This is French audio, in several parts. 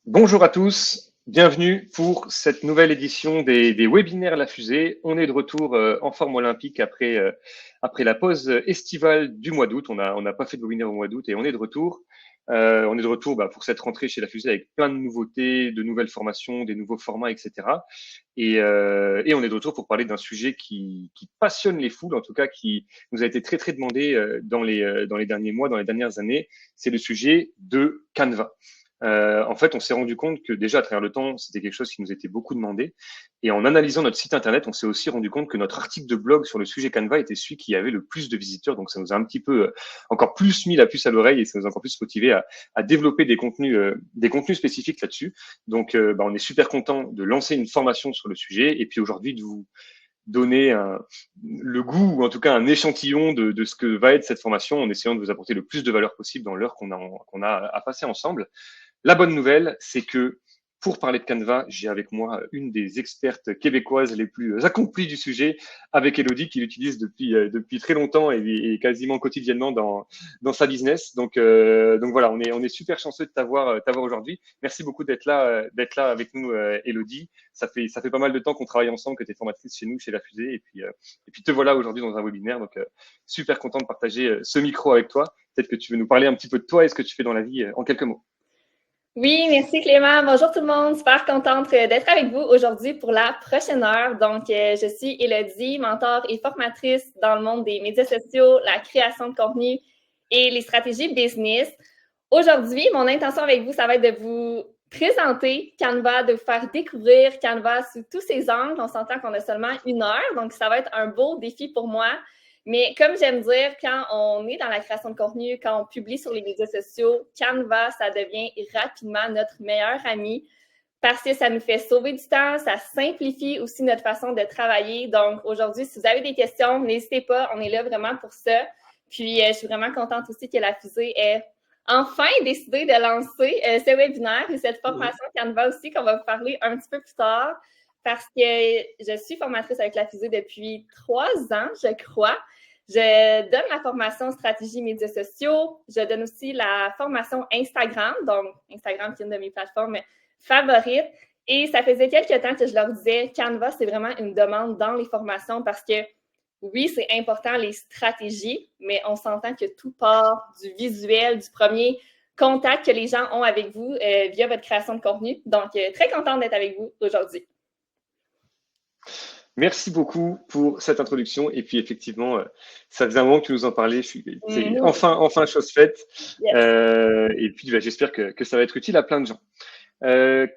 Bonjour à tous, bienvenue pour cette nouvelle édition des webinaires La Fusée. On est de retour en forme olympique après la pause estivale du mois d'août. On n'a pas fait de webinaire au mois d'août et on est de retour. On est de retour pour cette rentrée chez La Fusée avec plein de nouveautés, de nouvelles formations, des nouveaux formats, etc. Et on est de retour pour parler d'un sujet qui passionne les foules, en tout cas qui nous a été très demandé dans les derniers mois, dans les dernières années. C'est le sujet de Canva. En fait, on s'est rendu compte que déjà à travers le temps, c'était quelque chose qui nous était beaucoup demandé. Et en analysant notre site internet, on s'est aussi rendu compte que notre article de blog sur le sujet Canva était celui qui avait le plus de visiteurs. Donc, ça nous a un petit peu encore plus mis la puce à l'oreille et ça nous a encore plus motivé à développer des contenus spécifiques là-dessus. Donc, on est super content de lancer une formation sur le sujet et puis aujourd'hui de vous donner le goût ou en tout cas un échantillon de ce que va être cette formation en essayant de vous apporter le plus de valeur possible dans l'heure qu'on a à passer ensemble. La bonne nouvelle, c'est que pour parler de Canva, j'ai avec moi une des expertes québécoises les plus accomplies du sujet, avec Elodie, qui l'utilise depuis très longtemps et quasiment quotidiennement dans sa business. Donc voilà, on est super chanceux de t'avoir aujourd'hui. Merci beaucoup d'être là avec nous, Elodie. Ça fait pas mal de temps qu'on travaille ensemble, que tu es formatrice chez nous, chez La Fusée, et puis te voilà aujourd'hui dans un webinaire. Donc super content de partager ce micro avec toi. Peut-être que tu veux nous parler un petit peu de toi et ce que tu fais dans la vie en quelques mots. Oui, merci Clément. Bonjour tout le monde. Super contente d'être avec vous aujourd'hui pour la prochaine heure. Donc, je suis Élodie, mentor et formatrice dans le monde des médias sociaux, la création de contenu et les stratégies business. Aujourd'hui, mon intention avec vous, ça va être de vous présenter Canva, de vous faire découvrir Canva sous tous ses angles. On s'entend qu'on a seulement 1 heure, donc ça va être un beau défi pour moi. Mais comme j'aime dire, quand on est dans la création de contenu, quand on publie sur les médias sociaux, Canva, ça devient rapidement notre meilleur ami parce que ça nous fait sauver du temps, ça simplifie aussi notre façon de travailler. Donc, aujourd'hui, si vous avez des questions, n'hésitez pas, on est là vraiment pour ça. Puis, je suis vraiment contente aussi que la fusée ait enfin décidé de lancer ce webinaire et cette formation Canva aussi qu'on va vous parler un petit peu plus tard parce que je suis formatrice avec la fusée depuis 3 ans, je crois. Je donne la formation stratégie médias sociaux. Je donne aussi la formation Instagram, donc Instagram qui est une de mes plateformes favorites. Et ça faisait quelques temps que je leur disais, Canva, c'est vraiment une demande dans les formations parce que oui, c'est important les stratégies, mais on s'entend que tout part du visuel, du premier contact que les gens ont avec vous via votre création de contenu. Donc, très contente d'être avec vous aujourd'hui. Merci beaucoup pour cette introduction. Et puis effectivement, ça faisait un moment que tu nous en parlais. C'est enfin chose faite. Yes. Et puis j'espère que ça va être utile à plein de gens. Euh,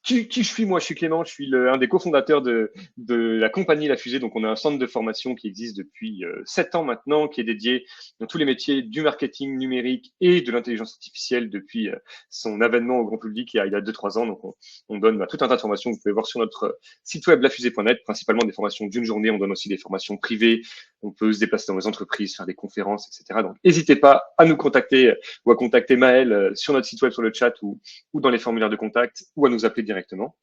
qui je suis? Moi, je suis Clément. Je suis un des cofondateurs de la compagnie La Fusée. Donc, on a un centre de formation qui existe depuis 7 ans maintenant, qui est dédié dans tous les métiers du marketing numérique et de l'intelligence artificielle depuis son avènement au grand public il y a 2-3 ans. Donc, on donne tout un tas de formations. Vous pouvez voir sur notre site web lafusée.net, principalement des formations d'une journée. On donne aussi des formations privées. On peut se déplacer dans les entreprises, faire des conférences, etc. Donc, n'hésitez pas à nous contacter ou à contacter Maël sur notre site web, sur le chat ou dans les formulaires de contact ou à nous appeler directement.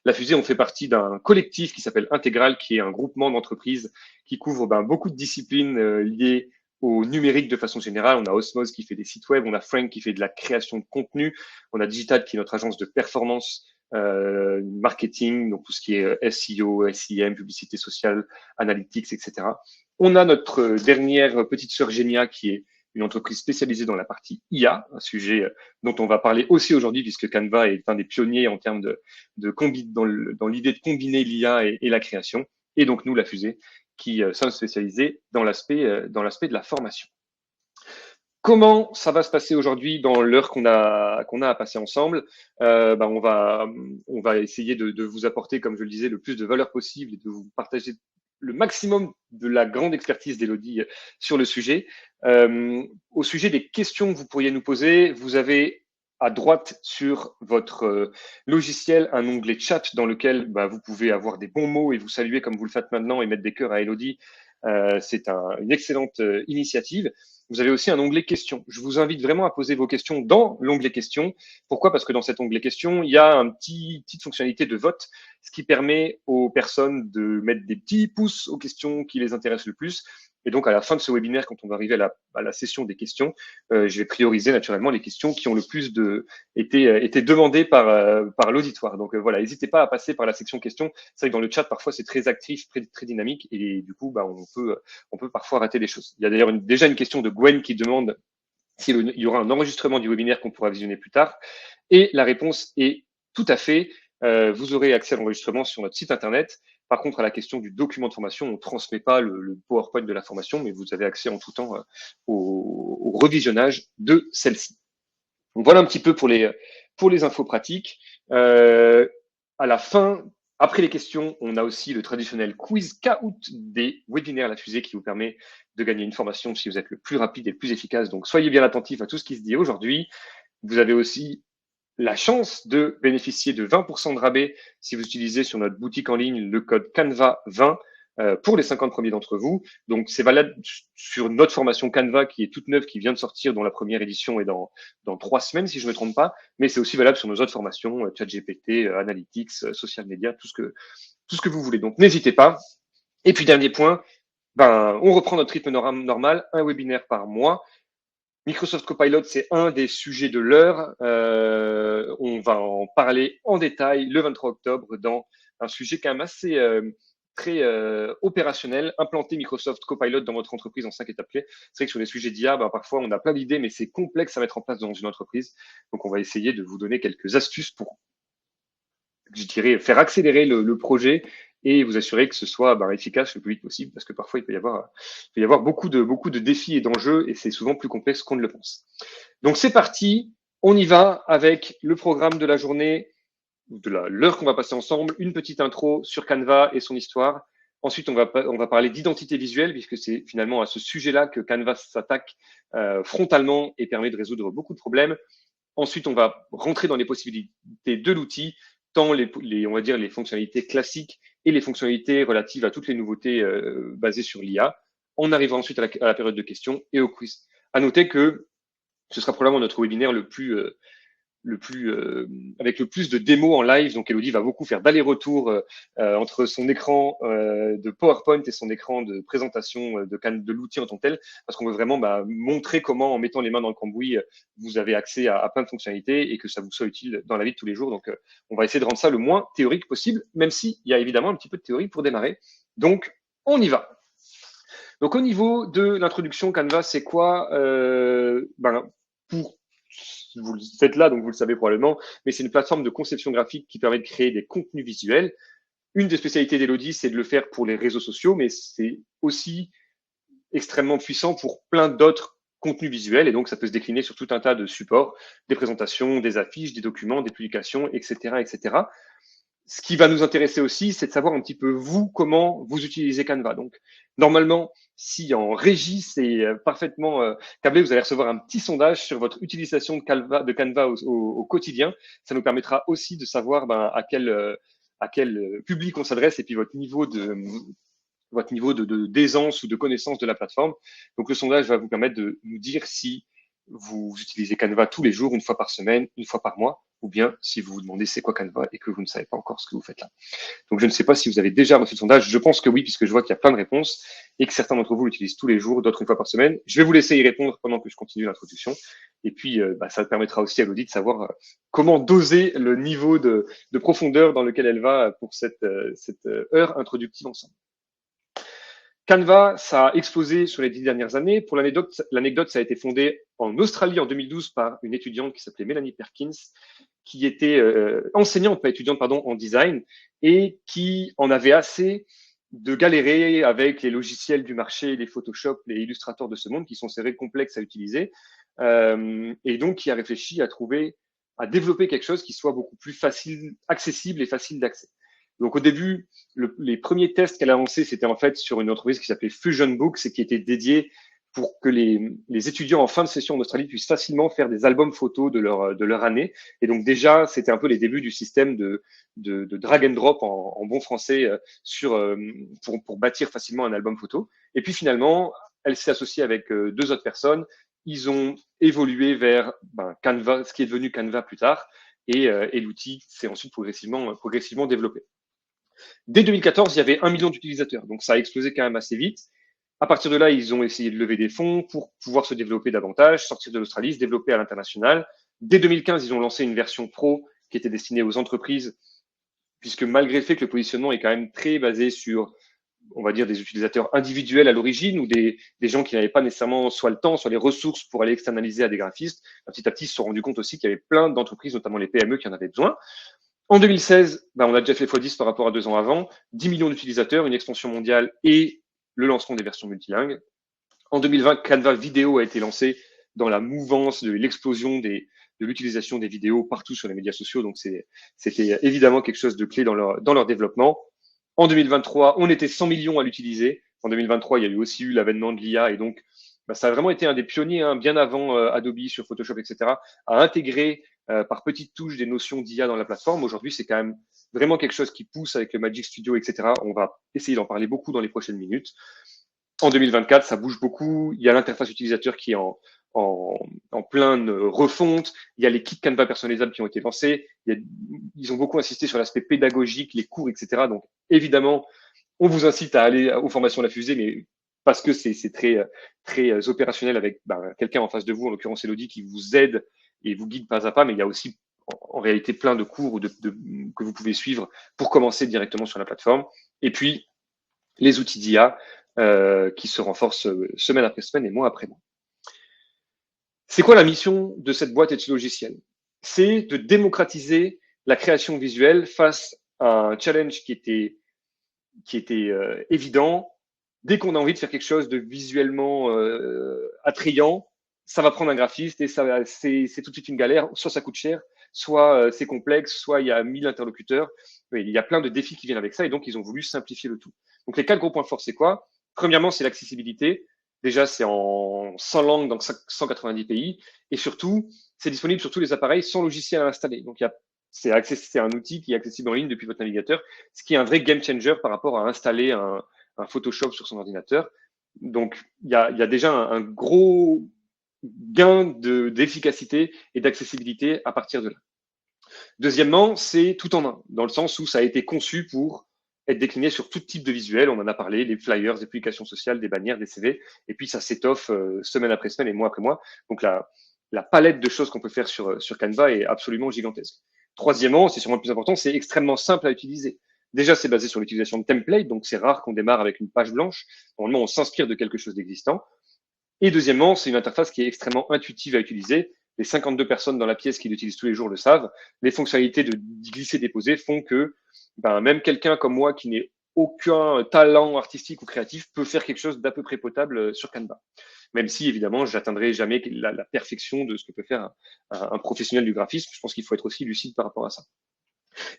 La Fusée, on fait partie d'un collectif qui s'appelle Intégral, qui est un groupement d'entreprises qui couvre beaucoup de disciplines liées au numérique de façon générale. On a Osmose qui fait des sites web, on a Frank qui fait de la création de contenu, on a Digital qui est notre agence de performance marketing, donc tout ce qui est SEO, SEM, publicité sociale, analytics, etc. On a notre dernière petite sœur Genia qui est une entreprise spécialisée dans la partie IA, un sujet dont on va parler aussi aujourd'hui puisque Canva est un des pionniers en termes dans l'idée de combiner l'IA et la création. Et donc nous, la fusée, qui sommes spécialisés dans l'aspect de la formation. Comment ça va se passer aujourd'hui dans l'heure qu'on a à passer ensemble? On va essayer de vous apporter, comme je le disais, le plus de valeur possible et de vous partager le maximum de la grande expertise d'Elodie sur le sujet. Au sujet des questions que vous pourriez nous poser, vous avez à droite sur votre logiciel un onglet chat dans lequel vous pouvez avoir des bons mots et vous saluer comme vous le faites maintenant et mettre des cœurs à Elodie. C'est une excellente initiative. Vous avez aussi un onglet questions. Je vous invite vraiment à poser vos questions dans l'onglet questions. Pourquoi? Parce que dans cet onglet questions, il y a une petite fonctionnalité de vote, ce qui permet aux personnes de mettre des petits pouces aux questions qui les intéressent le plus. Et donc, à la fin de ce webinaire, quand on va arriver à la session des questions, je vais prioriser naturellement les questions qui ont le plus été demandées par l'auditoire. Donc voilà, n'hésitez pas à passer par la section questions. C'est vrai que dans le chat, parfois, c'est très actif, très dynamique, et du coup, on peut parfois rater des choses. Il y a d'ailleurs déjà une question de Gwen qui demande s'il y aura un enregistrement du webinaire qu'on pourra visionner plus tard. Et la réponse est tout à fait. Vous aurez accès à l'enregistrement sur notre site internet. Par contre, à la question du document de formation, on ne transmet pas le PowerPoint de la formation, mais vous avez accès en tout temps au revisionnage de celle-ci. Donc voilà un petit peu pour les infos pratiques. À la fin, après les questions, on a aussi le traditionnel quiz Kahoot des webinaires La Fusée qui vous permet de gagner une formation si vous êtes le plus rapide et le plus efficace. Donc soyez bien attentifs à tout ce qui se dit aujourd'hui. Vous avez aussi la chance de bénéficier de 20% de rabais si vous utilisez sur notre boutique en ligne le code Canva20 pour les 50 premiers d'entre vous. Donc, c'est valable sur notre formation Canva qui est toute neuve, qui vient de sortir, dont la première édition est dans 3 semaines, si je ne me trompe pas. Mais c'est aussi valable sur nos autres formations, ChatGPT, Analytics, Social Media, tout ce que vous voulez. Donc, n'hésitez pas. Et puis, dernier point, on reprend notre rythme normal, un webinaire par mois. Microsoft Copilot, c'est un des sujets de l'heure. On va en parler en détail le 23 octobre dans un sujet quand même assez très opérationnel. Implanter Microsoft Copilot dans votre entreprise en 5 étapes clés. C'est vrai que sur les sujets d'IA, parfois on a plein d'idées, mais c'est complexe à mettre en place dans une entreprise. Donc on va essayer de vous donner quelques astuces pour, je dirais, faire accélérer le projet et vous assurer que ce soit efficace le plus vite possible, parce que parfois il peut y avoir beaucoup de défis et d'enjeux, et c'est souvent plus complexe qu'on ne le pense. Donc c'est parti, on y va avec le programme de la journée, de l'heure qu'on va passer ensemble, une petite intro sur Canva et son histoire. Ensuite, on va parler d'identité visuelle, puisque c'est finalement à ce sujet-là que Canva s'attaque frontalement et permet de résoudre beaucoup de problèmes. Ensuite, on va rentrer dans les possibilités de l'outil, tant on va dire les fonctionnalités classiques et les fonctionnalités relatives à toutes les nouveautés basées sur l'IA. On arrivera ensuite à la période de questions et au quiz. À noter que ce sera probablement notre webinaire avec le plus de démos en live. Donc, Elodie va beaucoup faire d'aller-retour entre son écran de PowerPoint et son écran de présentation de l'outil en tant que tel, parce qu'on veut vraiment montrer comment, en mettant les mains dans le cambouis, vous avez accès à plein de fonctionnalités et que ça vous soit utile dans la vie de tous les jours. Donc, on va essayer de rendre ça le moins théorique possible, même s'il y a évidemment un petit peu de théorie pour démarrer. Donc, on y va. Donc, au niveau de l'introduction, Canva, c'est quoi vous êtes là, donc vous le savez probablement, mais c'est une plateforme de conception graphique qui permet de créer des contenus visuels. Une des spécialités d'Elodie, c'est de le faire pour les réseaux sociaux, mais c'est aussi extrêmement puissant pour plein d'autres contenus visuels, et donc ça peut se décliner sur tout un tas de supports, des présentations, des affiches, des documents, des publications, etc., etc. Ce qui va nous intéresser aussi, c'est de savoir un petit peu, vous, comment vous utilisez Canva. Donc, normalement, si en régie, c'est parfaitement câblé, vous allez recevoir un petit sondage sur votre utilisation de Canva au quotidien. Ça nous permettra aussi de savoir à quel public on s'adresse et puis votre niveau d'aisance ou de connaissance de la plateforme. Donc, le sondage va vous permettre de nous dire si vous utilisez Canva tous les jours, une fois par semaine, une fois par mois, ou bien si vous vous demandez c'est quoi Canva et que vous ne savez pas encore ce que vous faites là. Donc, je ne sais pas si vous avez déjà reçu le sondage. Je pense que oui, puisque je vois qu'il y a plein de réponses et que certains d'entre vous l'utilisent tous les jours, d'autres une fois par semaine. Je vais vous laisser y répondre pendant que je continue l'introduction. Et puis, ça permettra aussi à Elodie de savoir comment doser le niveau de profondeur dans lequel elle va pour cette heure introductive ensemble. Canva, ça a explosé sur les 10 dernières années. Pour l'anecdote, ça a été fondé en Australie en 2012 par une étudiante qui s'appelait Melanie Perkins, qui était enseignante, pas étudiante, pardon, en design, et qui en avait assez de galérer avec les logiciels du marché, les Photoshop, les Illustrator de ce monde, qui sont assez complexes à utiliser, et donc qui a réfléchi à développer quelque chose qui soit beaucoup plus facile, accessible et facile d'accès. Donc au début, les premiers tests qu'elle a lancés, c'était en fait sur une entreprise qui s'appelait Fusion Books et qui était dédiée pour que les étudiants en fin de session en Australie puissent facilement faire des albums photos de leur année. Et donc déjà, c'était un peu les débuts du système de drag and drop en bon français pour bâtir facilement un album photo. Et puis finalement, elle s'est associée avec 2 autres personnes. Ils ont évolué vers Canva, ce qui est devenu Canva plus tard, et l'outil s'est ensuite progressivement développé. Dès 2014, il y avait 1 million d'utilisateurs, donc ça a explosé quand même assez vite. À partir de là, ils ont essayé de lever des fonds pour pouvoir se développer davantage, sortir de l'Australie, se développer à l'international. Dès 2015, ils ont lancé une version pro qui était destinée aux entreprises, puisque malgré le fait que le positionnement est quand même très basé sur, on va dire, des utilisateurs individuels à l'origine ou des gens qui n'avaient pas nécessairement soit le temps, soit les ressources pour aller externaliser à des graphistes, petit à petit, ils se sont rendus compte aussi qu'il y avait plein d'entreprises, notamment les PME, qui en avaient besoin. En 2016, on a déjà fait x10 par rapport à 2 ans avant, 10 millions d'utilisateurs, une expansion mondiale et le lancement des versions multilingues. En 2020, Canva Vidéo a été lancé dans la mouvance de l'explosion de l'utilisation des vidéos partout sur les médias sociaux. Donc, c'était évidemment quelque chose de clé dans leur développement. En 2023, on était 100 millions à l'utiliser. En 2023, il y a eu aussi eu l'avènement de l'IA et donc, ça a vraiment été un des pionniers, bien avant Adobe sur Photoshop, etc., à intégrer par petites touches des notions d'IA dans la plateforme. Aujourd'hui, c'est quand même vraiment quelque chose qui pousse avec le Magic Studio, etc. On va essayer d'en parler beaucoup dans les prochaines minutes. En 2024, ça bouge beaucoup. Il y a l'interface utilisateur qui est en pleine refonte. Il y a les kits Canva personnalisables qui ont été lancés. Ils ont beaucoup insisté sur l'aspect pédagogique, les cours, etc. Donc, évidemment, on vous incite à aller aux formations La Fusée, mais parce que c'est très opérationnel avec quelqu'un en face de vous, en l'occurrence Elodie, qui vous aide et vous guide pas à pas. Mais il y a aussi en réalité plein de cours que vous pouvez suivre pour commencer directement sur la plateforme. Et puis, les outils d'IA qui se renforcent semaine après semaine et mois après mois. C'est quoi la mission de cette boîte et de ce logiciel? C'est de démocratiser la création visuelle face à un challenge qui était évident. Dès qu'on a envie de faire quelque chose de visuellement attrayant, ça va prendre un graphiste et c'est tout de suite une galère. Soit ça coûte cher, soit c'est complexe, soit il y a 1000 interlocuteurs. Oui, il y a plein de défis qui viennent avec ça et donc ils ont voulu simplifier le tout. Donc les 4 gros points forts, c'est quoi? Premièrement, c'est l'accessibilité. Déjà, c'est en 100 langues dans 190 pays et surtout, c'est disponible sur tous les appareils sans logiciel à installer. Donc c'est un outil qui est accessible en ligne depuis votre navigateur, ce qui est un vrai game changer par rapport à installer un Photoshop sur son ordinateur. Donc, il y a déjà un gros gain d'efficacité et d'accessibilité à partir de là. Deuxièmement, c'est tout en un, dans le sens où ça a été conçu pour être décliné sur tout type de visuel. On en a parlé, les flyers, des publications sociales, des bannières, des CV, et puis ça s'étoffe semaine après semaine et mois après mois. Donc, la palette de choses qu'on peut faire sur Canva est absolument gigantesque. Troisièmement, c'est sûrement le plus important, c'est extrêmement simple à utiliser. Déjà, c'est basé sur l'utilisation de templates, donc c'est rare qu'on démarre avec une page blanche. Normalement, on s'inspire de quelque chose d'existant. Et deuxièmement, c'est une interface qui est extrêmement intuitive à utiliser. Les 52 personnes dans la pièce qui l'utilisent tous les jours le savent. Les fonctionnalités de glisser-déposer font que même quelqu'un comme moi qui n'ait aucun talent artistique ou créatif peut faire quelque chose d'à peu près potable sur Canva. Même si, évidemment, je n'atteindrai jamais la perfection de ce que peut faire un professionnel du graphisme. Je pense qu'il faut être aussi lucide par rapport à ça.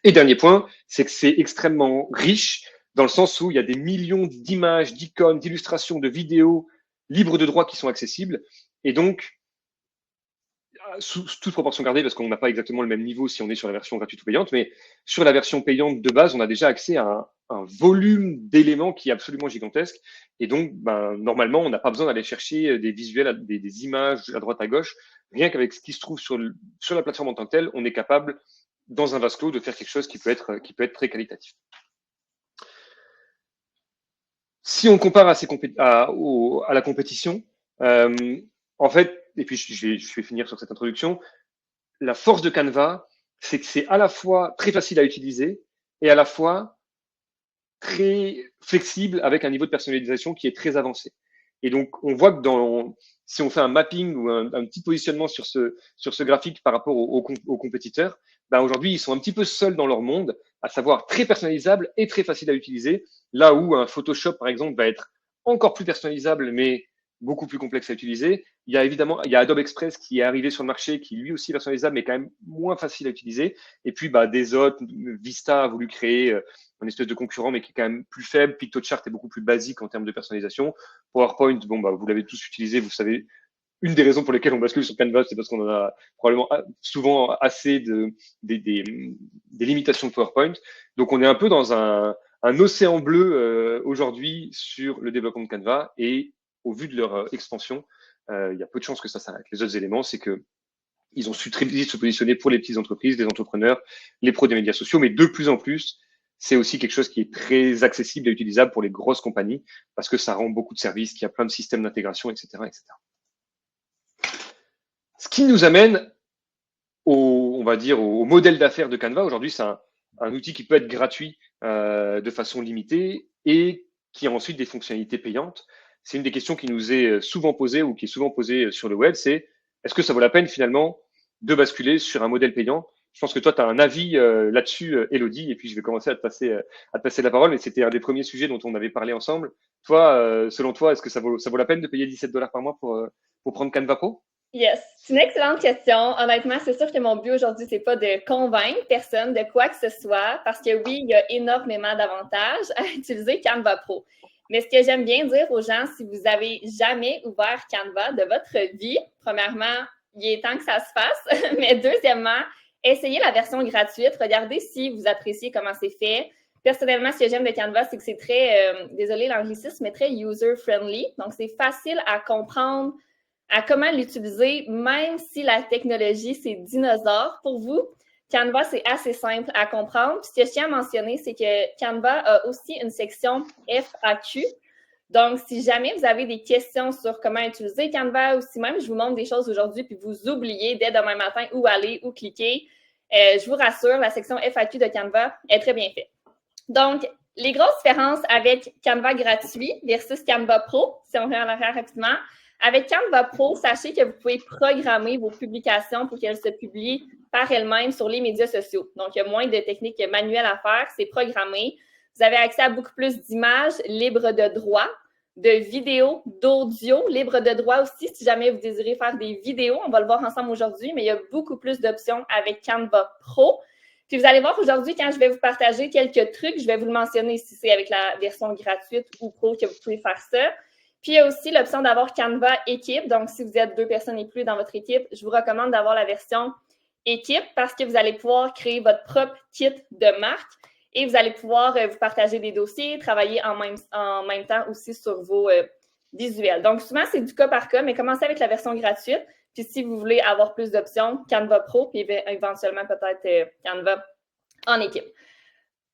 Et dernier point, c'est que c'est extrêmement riche dans le sens où il y a des millions d'images, d'icônes, d'illustrations, de vidéos libres de droit qui sont accessibles. Et donc, sous toute proportion gardée, parce qu'on n'a pas exactement le même niveau si on est sur la version gratuite ou payante, mais sur la version payante de base, on a déjà accès à un volume d'éléments qui est absolument gigantesque. Et donc, normalement, on n'a pas besoin d'aller chercher des visuels, des images à droite à gauche. Rien qu'avec ce qui se trouve sur la plateforme en tant que telle, on est capable, dans un vase clos, de faire quelque chose qui peut être très qualitatif. Si on compare à la compétition, en fait, et puis je vais finir sur cette introduction, la force de Canva, c'est que c'est à la fois très facile à utiliser et à la fois très flexible avec un niveau de personnalisation qui est très avancé. Et donc, on voit que si on fait un mapping ou un petit positionnement sur ce graphique par rapport aux compétiteurs, aujourd'hui, ils sont un petit peu seuls dans leur monde, à savoir très personnalisable et très facile à utiliser, là où un Photoshop, par exemple, va être encore plus personnalisable, mais beaucoup plus complexe à utiliser. Il y a Adobe Express qui est arrivé sur le marché, qui lui aussi est personnalisable, mais quand même moins facile à utiliser. Et puis, des autres, Vista a voulu créer une espèce de concurrent, mais qui est quand même plus faible. PictoChart est beaucoup plus basique en termes de personnalisation. PowerPoint, vous l'avez tous utilisé, vous savez. Une des raisons pour lesquelles on bascule sur Canva, c'est parce qu'on en a probablement souvent assez des limitations de PowerPoint. Donc, on est un peu dans un océan bleu aujourd'hui sur le développement de Canva et au vu de leur expansion, il y a peu de chances que ça s'arrête. Les autres éléments, c'est que ils ont su très vite se positionner pour les petites entreprises, les entrepreneurs, les pros des médias sociaux, mais de plus en plus, c'est aussi quelque chose qui est très accessible et utilisable pour les grosses compagnies parce que ça rend beaucoup de services, qu'il y a plein de systèmes d'intégration, etc., etc. Ce qui nous amène on va dire, au modèle d'affaires de Canva. Aujourd'hui, c'est un outil qui peut être gratuit de façon limitée et qui a ensuite des fonctionnalités payantes. C'est une des questions qui nous est souvent posée ou qui est souvent posée sur le web, c'est est-ce que ça vaut la peine finalement de basculer sur un modèle payant? Je pense que toi, tu as un avis là-dessus, Elodie, et puis je vais commencer à te passer la parole, mais c'était un des premiers sujets dont on avait parlé ensemble. Toi, selon toi, est-ce que ça vaut la peine de payer 17 $ par mois pour prendre Canva Pro? Yes, c'est une excellente question. Honnêtement, c'est sûr que mon but aujourd'hui, c'est pas de convaincre personne de quoi que ce soit, parce que oui, il y a énormément d'avantages à utiliser Canva Pro. Mais ce que j'aime bien dire aux gens, si vous avez jamais ouvert Canva de votre vie, premièrement, il est temps que ça se fasse. Mais deuxièmement, essayez la version gratuite. Regardez si vous appréciez comment c'est fait. Personnellement, ce que j'aime de Canva, c'est que c'est très, désolé l'anglicisme, mais très user-friendly. Donc, c'est facile à comprendre, à comment l'utiliser, même si la technologie, c'est dinosaure pour vous. Canva, c'est assez simple à comprendre. Puis ce que je tiens à mentionner, c'est que Canva a aussi une section FAQ. Donc, si jamais vous avez des questions sur comment utiliser Canva ou si même je vous montre des choses aujourd'hui puis vous oubliez dès demain matin où aller, où cliquer, je vous rassure, la section FAQ de Canva est très bien faite. Donc, les grosses différences avec Canva gratuit versus Canva Pro, si on revient en arrière rapidement. Avec Canva Pro, sachez que vous pouvez programmer vos publications pour qu'elles se publient par elles-mêmes sur les médias sociaux. Donc, il y a moins de techniques manuelles à faire, c'est programmé. Vous avez accès à beaucoup plus d'images libres de droit, de vidéos, d'audio libres de droit aussi, si jamais vous désirez faire des vidéos. On va le voir ensemble aujourd'hui, mais il y a beaucoup plus d'options avec Canva Pro. Puis vous allez voir aujourd'hui, quand je vais vous partager quelques trucs, je vais vous le mentionner si c'est avec la version gratuite ou pro que vous pouvez faire ça. Puis, il y a aussi l'option d'avoir Canva équipe. Donc, si vous êtes 2 personnes et plus dans votre équipe, je vous recommande d'avoir la version équipe parce que vous allez pouvoir créer votre propre kit de marque et vous allez pouvoir vous partager des dossiers, travailler en même temps aussi sur vos visuels. Donc, souvent, c'est du cas par cas, mais commencez avec la version gratuite. Puis, si vous voulez avoir plus d'options, Canva Pro, puis éventuellement peut-être Canva en équipe.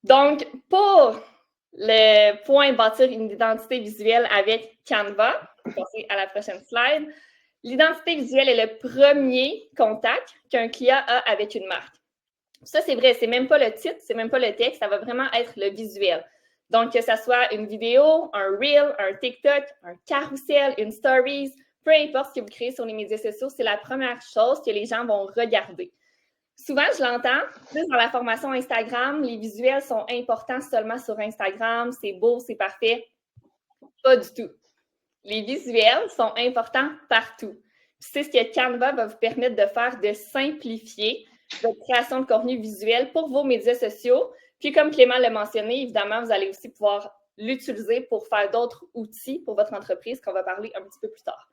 Donc, pour le point bâtir une identité visuelle avec Canva, on va passer à la prochaine slide. L'identité visuelle est le premier contact qu'un client a avec une marque. Ça, c'est vrai, c'est même pas le titre, c'est même pas le texte, ça va vraiment être le visuel. Donc, que ce soit une vidéo, un reel, un TikTok, un carrousel, une stories, peu importe ce que vous créez sur les médias sociaux, c'est la première chose que les gens vont regarder. Souvent, je l'entends, plus dans la formation Instagram, les visuels sont importants seulement sur Instagram, c'est beau, c'est parfait. Pas du tout. Les visuels sont importants partout. C'est ce que Canva va vous permettre de faire, de simplifier votre création de contenu visuel pour vos médias sociaux. Puis, comme Clément l'a mentionné, évidemment, vous allez aussi pouvoir l'utiliser pour faire d'autres outils pour votre entreprise qu'on va parler un petit peu plus tard.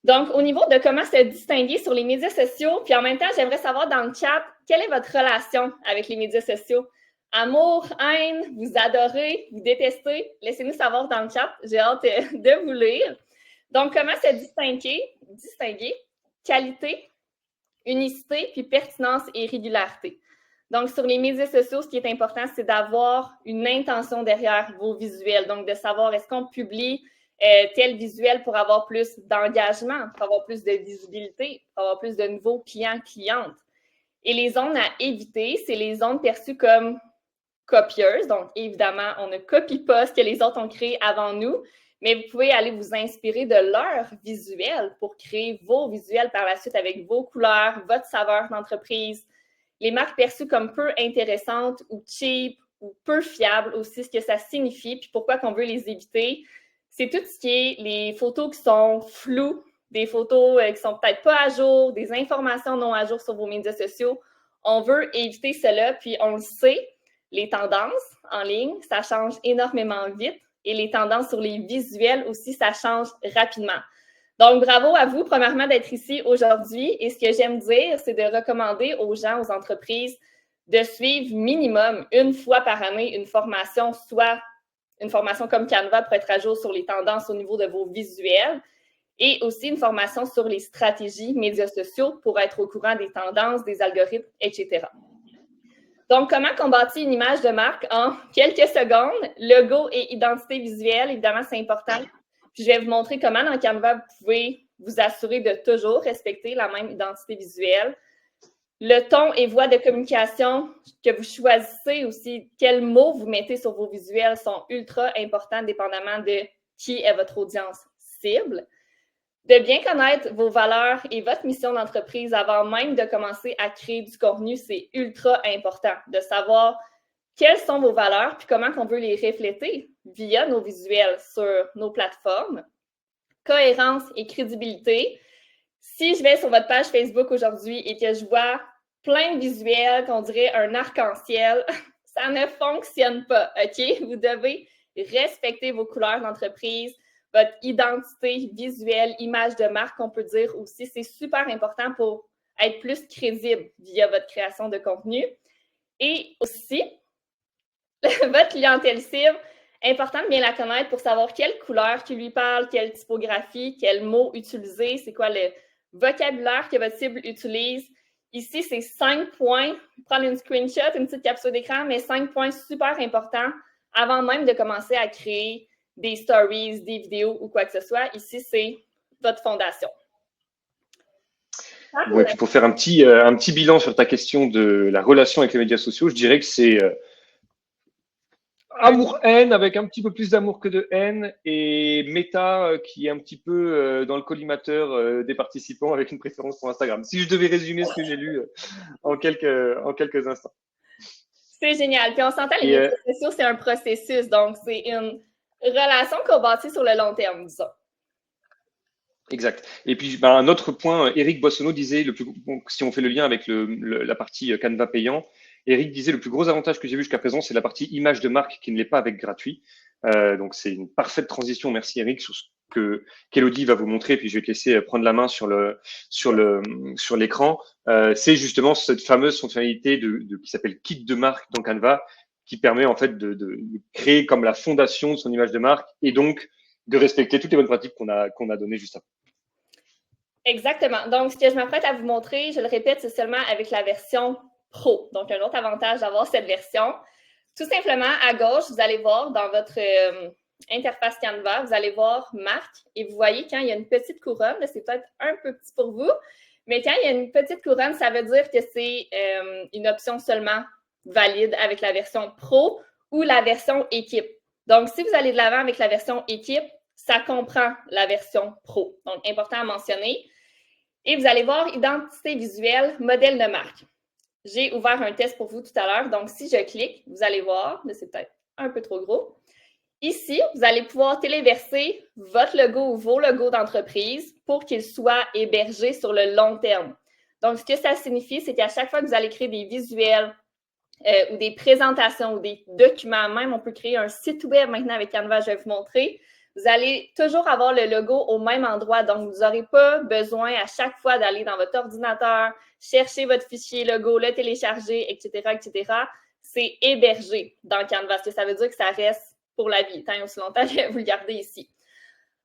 Donc, au niveau de comment se distinguer sur les médias sociaux, puis en même temps, j'aimerais savoir dans le chat, quelle est votre relation avec les médias sociaux? Amour, haine, vous adorez, vous détestez? Laissez-nous savoir dans le chat, j'ai hâte de vous lire. Donc, comment se distinguer qualité, unicité, puis pertinence et régularité. Donc, sur les médias sociaux, ce qui est important, c'est d'avoir une intention derrière vos visuels. Donc, de savoir est-ce qu'on publie tel visuel pour avoir plus d'engagement, pour avoir plus de visibilité, pour avoir plus de nouveaux clients-clientes. Et les zones à éviter, c'est les zones perçues comme copieuses. Donc, évidemment, on ne copie pas ce que les autres ont créé avant nous, mais vous pouvez aller vous inspirer de leurs visuels pour créer vos visuels par la suite avec vos couleurs, votre saveur d'entreprise. Les marques perçues comme peu intéressantes ou cheap ou peu fiables aussi, ce que ça signifie, puis pourquoi qu'on veut les éviter. C'est tout ce qui est les photos qui sont floues, des photos qui sont peut-être pas à jour, des informations non à jour sur vos médias sociaux. On veut éviter cela, puis on le sait, les tendances en ligne, ça change énormément vite et les tendances sur les visuels aussi, ça change rapidement. Donc, bravo à vous, premièrement, d'être ici aujourd'hui. Et ce que j'aime dire, c'est de recommander aux gens, aux entreprises, de suivre minimum une fois par année une formation, soit une formation comme Canva pour être à jour sur les tendances au niveau de vos visuels et aussi une formation sur les stratégies médias sociaux pour être au courant des tendances, des algorithmes, etc. Donc, comment qu'on bâtit une image de marque en quelques secondes? Logo et identité visuelle, évidemment, c'est important. Puis, je vais vous montrer comment dans Canva, vous pouvez vous assurer de toujours respecter la même identité visuelle. Le ton et voix de communication que vous choisissez aussi, quels mots vous mettez sur vos visuels sont ultra importants dépendamment de qui est votre audience cible. De bien connaître vos valeurs et votre mission d'entreprise avant même de commencer à créer du contenu, c'est ultra important de savoir quelles sont vos valeurs puis comment on veut les refléter via nos visuels sur nos plateformes. Cohérence et crédibilité. Si je vais sur votre page Facebook aujourd'hui et que je vois plein de visuels, qu'on dirait un arc-en-ciel, ça ne fonctionne pas, OK? Vous devez respecter vos couleurs d'entreprise, votre identité visuelle, image de marque, on peut dire aussi. C'est super important pour être plus crédible via votre création de contenu. Et aussi, votre clientèle cible, important de bien la connaître pour savoir quelle couleur qui lui parle, quelle typographie, quel mot utiliser, c'est quoi le vocabulaire que votre cible utilise. Ici, c'est 5 points. Prendre une screenshot, une petite capture d'écran, mais 5 points super importants avant même de commencer à créer des stories, des vidéos ou quoi que ce soit. Ici, c'est votre fondation. Ouais, puis pour faire un petit bilan sur ta question de la relation avec les médias sociaux, je dirais que c'est amour-haine avec un petit peu plus d'amour que de haine et Meta qui est un petit peu dans le collimateur des participants avec une préférence pour Instagram. Si je devais résumer ce que j'ai lu en quelques instants. C'est génial. Puis on s'entend, les médias sociaux, c'est un processus. Donc, c'est une relation qu'on bâtit sur le long terme, disons. Exact. Et puis, un autre point, Eric Boissonneau disait, si on fait le lien avec la partie Canva payant, Eric disait le plus gros avantage que j'ai vu jusqu'à présent, c'est la partie image de marque qui ne l'est pas avec gratuit. Donc, c'est une parfaite transition. Merci Eric sur ce qu'Elodie va vous montrer. Puis, je vais te laisser prendre la main sur l'écran. C'est justement cette fameuse fonctionnalité qui s'appelle Kit de marque dans Canva, qui permet en fait de créer comme la fondation de son image de marque et donc de respecter toutes les bonnes pratiques qu'on a données juste avant. Exactement. Donc, ce que je m'apprête à vous montrer, je le répète, c'est seulement avec la version Pro. Donc, un autre avantage d'avoir cette version. Tout simplement, à gauche, vous allez voir dans votre interface Canva, vous allez voir marque et vous voyez quand il y a une petite couronne, c'est peut-être un peu petit pour vous, mais quand il y a une petite couronne, ça veut dire que c'est une option seulement valide avec la version Pro ou la version Équipe. Donc, si vous allez de l'avant avec la version Équipe, ça comprend la version Pro. Donc, important à mentionner. Et vous allez voir identité visuelle, modèle de marque. J'ai ouvert un test pour vous tout à l'heure. Donc, si je clique, vous allez voir, mais c'est peut-être un peu trop gros. Ici, vous allez pouvoir téléverser votre logo ou vos logos d'entreprise pour qu'ils soient hébergés sur le long terme. Donc, ce que ça signifie, c'est qu'à chaque fois que vous allez créer des visuels ou des présentations ou des documents, même on peut créer un site web maintenant avec Canva, je vais vous montrer. Vous allez toujours avoir le logo au même endroit. Donc, vous n'aurez pas besoin à chaque fois d'aller dans votre ordinateur, chercher votre fichier logo, le télécharger, etc., etc. C'est hébergé dans Canva. Ça veut dire que ça reste pour la vie, tant et aussi longtemps que vous le gardez ici.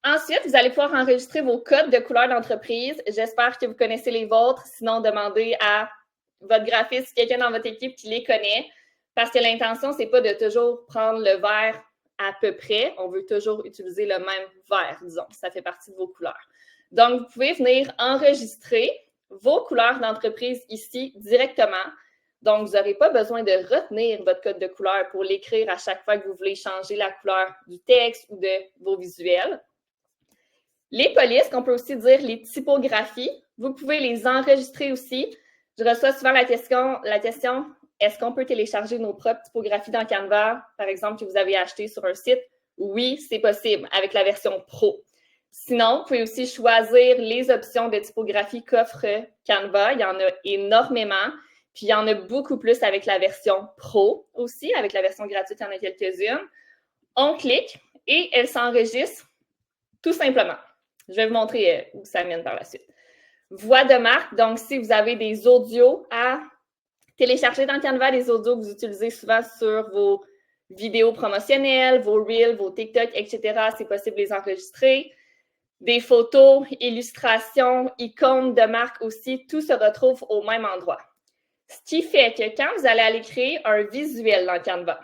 Ensuite, vous allez pouvoir enregistrer vos codes de couleur d'entreprise. J'espère que vous connaissez les vôtres. Sinon, demandez à votre graphiste, quelqu'un dans votre équipe qui les connaît, parce que l'intention, ce n'est pas de toujours prendre le vert à peu près. On veut toujours utiliser le même vert, disons. Ça fait partie de vos couleurs. Donc, vous pouvez venir enregistrer vos couleurs d'entreprise ici directement. Donc, vous n'aurez pas besoin de retenir votre code de couleur pour l'écrire à chaque fois que vous voulez changer la couleur du texte ou de vos visuels. Les polices, qu'on peut aussi dire les typographies, vous pouvez les enregistrer aussi. Je reçois souvent la question, est-ce qu'on peut télécharger nos propres typographies dans Canva, par exemple, que vous avez acheté sur un site? Oui, c'est possible avec la version Pro. Sinon, vous pouvez aussi choisir les options de typographie qu'offre Canva. Il y en a énormément. Puis, il y en a beaucoup plus avec la version Pro aussi. Avec la version gratuite, il y en a quelques-unes. On clique et elle s'enregistre tout simplement. Je vais vous montrer où ça mène par la suite. Voix de marque. Donc, si vous avez des audios à télécharger dans Canva, des audios que vous utilisez souvent sur vos vidéos promotionnelles, vos Reels, vos TikTok, etc., c'est possible de les enregistrer. Des photos, illustrations, icônes de marque aussi, tout se retrouve au même endroit. Ce qui fait que quand vous allez aller créer un visuel dans Canva,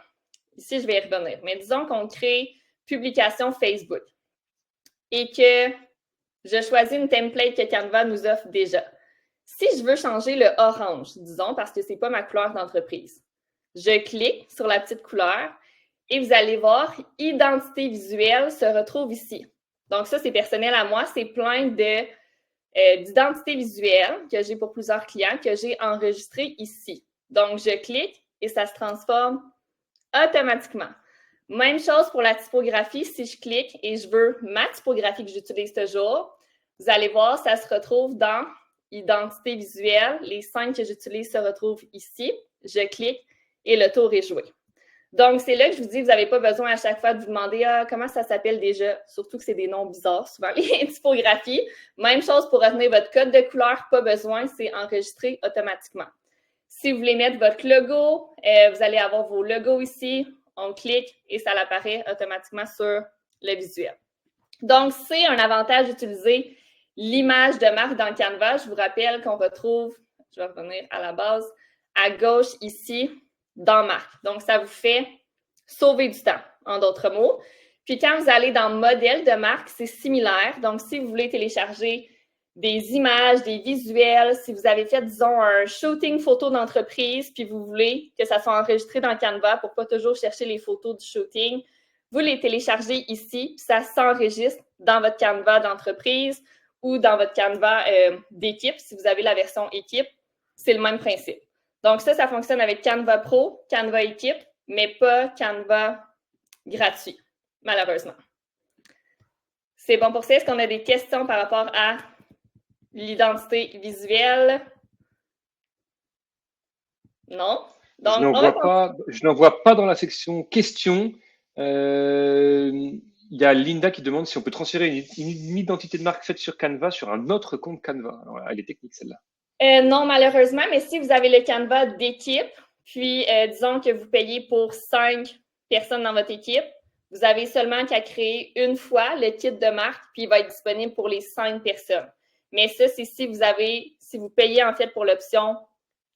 ici, je vais y revenir, mais disons qu'on crée publication Facebook et que je choisis une template que Canva nous offre déjà. Si je veux changer le orange, disons, parce que ce n'est pas ma couleur d'entreprise, je clique sur la petite couleur et vous allez voir, identité visuelle se retrouve ici. Donc ça, c'est personnel à moi, c'est plein d'identités visuelles que j'ai pour plusieurs clients que j'ai enregistrées ici. Donc, je clique et ça se transforme automatiquement. Même chose pour la typographie. Si je clique et je veux ma typographie que j'utilise toujours, vous allez voir, ça se retrouve dans Identité visuelle. Les 5 que j'utilise se retrouvent ici. Je clique et le tour est joué. Donc, c'est là que je vous dis, vous n'avez pas besoin à chaque fois de vous demander comment ça s'appelle déjà, surtout que c'est des noms bizarres, souvent les typographies. Même chose pour retenir votre code de couleur, pas besoin, c'est enregistré automatiquement. Si vous voulez mettre votre logo, vous allez avoir vos logos ici. On clique et ça apparaît automatiquement sur le visuel. Donc, c'est un avantage d'utiliser l'image de marque dans Canva. Je vous rappelle qu'on retrouve, je vais revenir à la base, à gauche ici, dans marque. Donc, ça vous fait sauver du temps, en d'autres mots. Puis, quand vous allez dans modèle de marque, c'est similaire. Donc, si vous voulez télécharger des images, des visuels, si vous avez fait, disons, un shooting photo d'entreprise, puis vous voulez que ça soit enregistré dans Canva pour ne pas toujours chercher les photos du shooting, vous les téléchargez ici, puis ça s'enregistre dans votre Canva d'entreprise ou dans votre Canva d'équipe. Si vous avez la version équipe, c'est le même principe. Donc, ça fonctionne avec Canva Pro, Canva Équipe, mais pas Canva gratuit, malheureusement. C'est bon pour ça. Est-ce qu'on a des questions par rapport à l'identité visuelle? Non? Donc, je n'en vois pas dans la section questions. Il y a Linda qui demande si on peut transférer une identité de marque faite sur Canva sur un autre compte Canva. Alors, elle est technique, celle-là. Non, malheureusement, mais si vous avez le Canva d'équipe, puis disons que vous payez pour 5 personnes dans votre équipe, vous avez seulement qu'à créer une fois le kit de marque, puis il va être disponible pour les 5 personnes. Mais ça, c'est si vous payez en fait pour l'option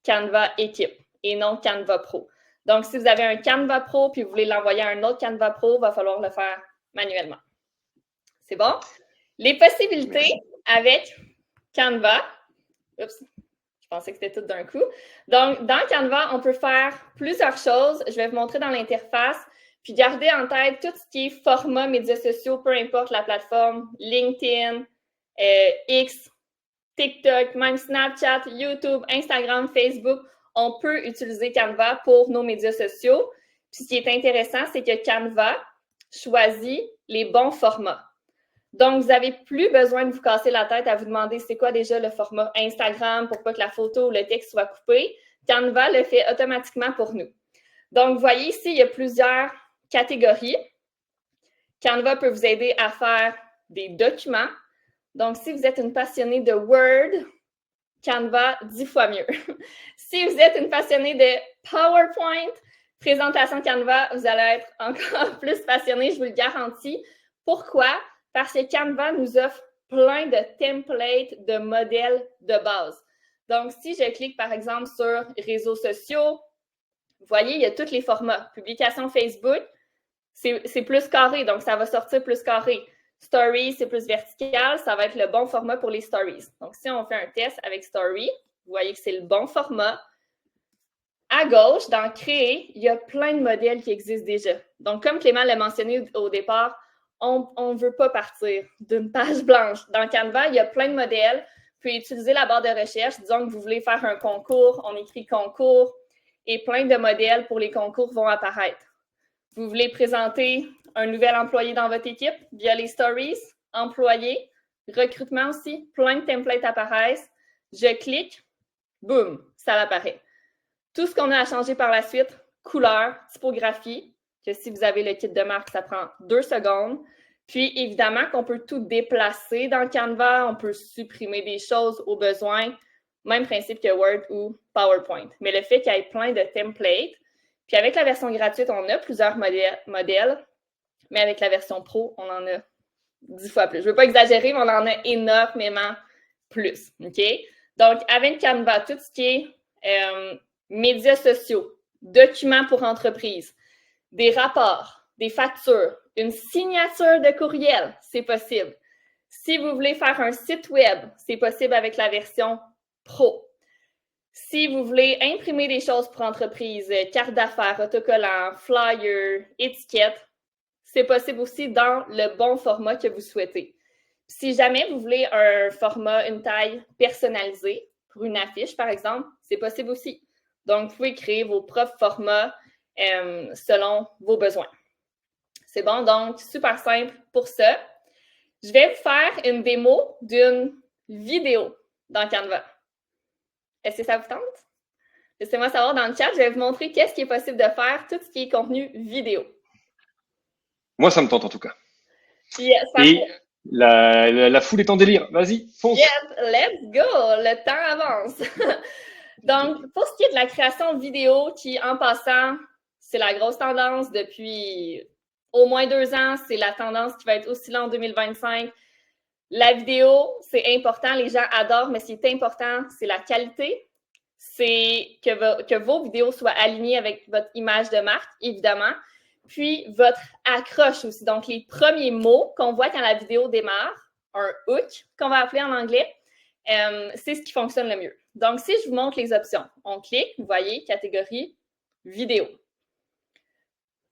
Canva équipe et non Canva Pro. Donc, si vous avez un Canva Pro, puis vous voulez l'envoyer à un autre Canva Pro, il va falloir le faire manuellement. C'est bon? Les possibilités avec Canva. Oups, je pensais que c'était tout d'un coup. Donc, dans Canva, on peut faire plusieurs choses. Je vais vous montrer dans l'interface. Puis, gardez en tête tout ce qui est format médias sociaux, peu importe la plateforme, LinkedIn, X, TikTok, même Snapchat, YouTube, Instagram, Facebook. On peut utiliser Canva pour nos médias sociaux. Puis, ce qui est intéressant, c'est que Canva choisit les bons formats. Donc, vous n'avez plus besoin de vous casser la tête à vous demander c'est quoi déjà le format Instagram pour pas que la photo ou le texte soit coupé. Canva le fait automatiquement pour nous. Donc, vous voyez ici, il y a plusieurs catégories. Canva peut vous aider à faire des documents. Donc, si vous êtes une passionnée de Word, Canva 10 fois mieux. Si vous êtes une passionnée de PowerPoint, présentation Canva, vous allez être encore plus passionné, je vous le garantis. Pourquoi? Parce que Canva nous offre plein de templates de modèles de base. Donc, si je clique, par exemple, sur réseaux sociaux, vous voyez, il y a tous les formats. Publication Facebook, c'est plus carré, donc ça va sortir plus carré. Stories, c'est plus vertical, ça va être le bon format pour les stories. Donc, si on fait un test avec Story, vous voyez que c'est le bon format. À gauche, dans Créer, il y a plein de modèles qui existent déjà. Donc, comme Clément l'a mentionné au départ, on ne veut pas partir d'une page blanche. Dans Canva, il y a plein de modèles. Vous pouvez utiliser la barre de recherche. Disons que vous voulez faire un concours, on écrit concours et plein de modèles pour les concours vont apparaître. Vous voulez présenter un nouvel employé dans votre équipe via les stories, employé, recrutement aussi, plein de templates apparaissent. Je clique, boum, ça apparaît. Tout ce qu'on a à changer par la suite, couleur, typographie, que si vous avez le kit de marque, ça prend 2 secondes. Puis, évidemment qu'on peut tout déplacer dans Canva, on peut supprimer des choses au besoin, même principe que Word ou PowerPoint. Mais le fait qu'il y ait plein de templates, puis avec la version gratuite, on a plusieurs modèles, mais avec la version Pro, on en a 10 fois plus. Je ne veux pas exagérer, mais on en a énormément plus. OK? Donc, avec Canva, tout ce qui médias sociaux, documents pour entreprise, des rapports, des factures, une signature de courriel, c'est possible. Si vous voulez faire un site web, c'est possible avec la version Pro. Si vous voulez imprimer des choses pour entreprise, carte d'affaires, autocollants, flyers, étiquettes, c'est possible aussi dans le bon format que vous souhaitez. Si jamais vous voulez un format, une taille personnalisée pour une affiche, par exemple, c'est possible aussi. Donc, vous pouvez créer vos propres formats selon vos besoins. C'est bon, donc super simple pour ça. Je vais vous faire une démo d'une vidéo dans Canva. Est-ce que ça vous tente? Laissez-moi savoir dans le chat. Je vais vous montrer qu'est-ce qui est possible de faire, tout ce qui est contenu vidéo. Moi, ça me tente en tout cas. Yes, et la foule est en délire. Vas-y, fonce. Yes, let's go. Le temps avance. Donc, pour ce qui est de la création vidéo, qui, en passant, c'est la grosse tendance depuis au moins 2 ans. C'est la tendance qui va être aussi là en 2025. La vidéo, c'est important, les gens adorent, mais ce qui est important, c'est la qualité. C'est que vos vidéos soient alignées avec votre image de marque, évidemment. Puis, votre accroche aussi. Donc, les premiers mots qu'on voit quand la vidéo démarre, un hook, qu'on va appeler en anglais, c'est ce qui fonctionne le mieux. Donc, si je vous montre les options, on clique, vous voyez, catégorie vidéo.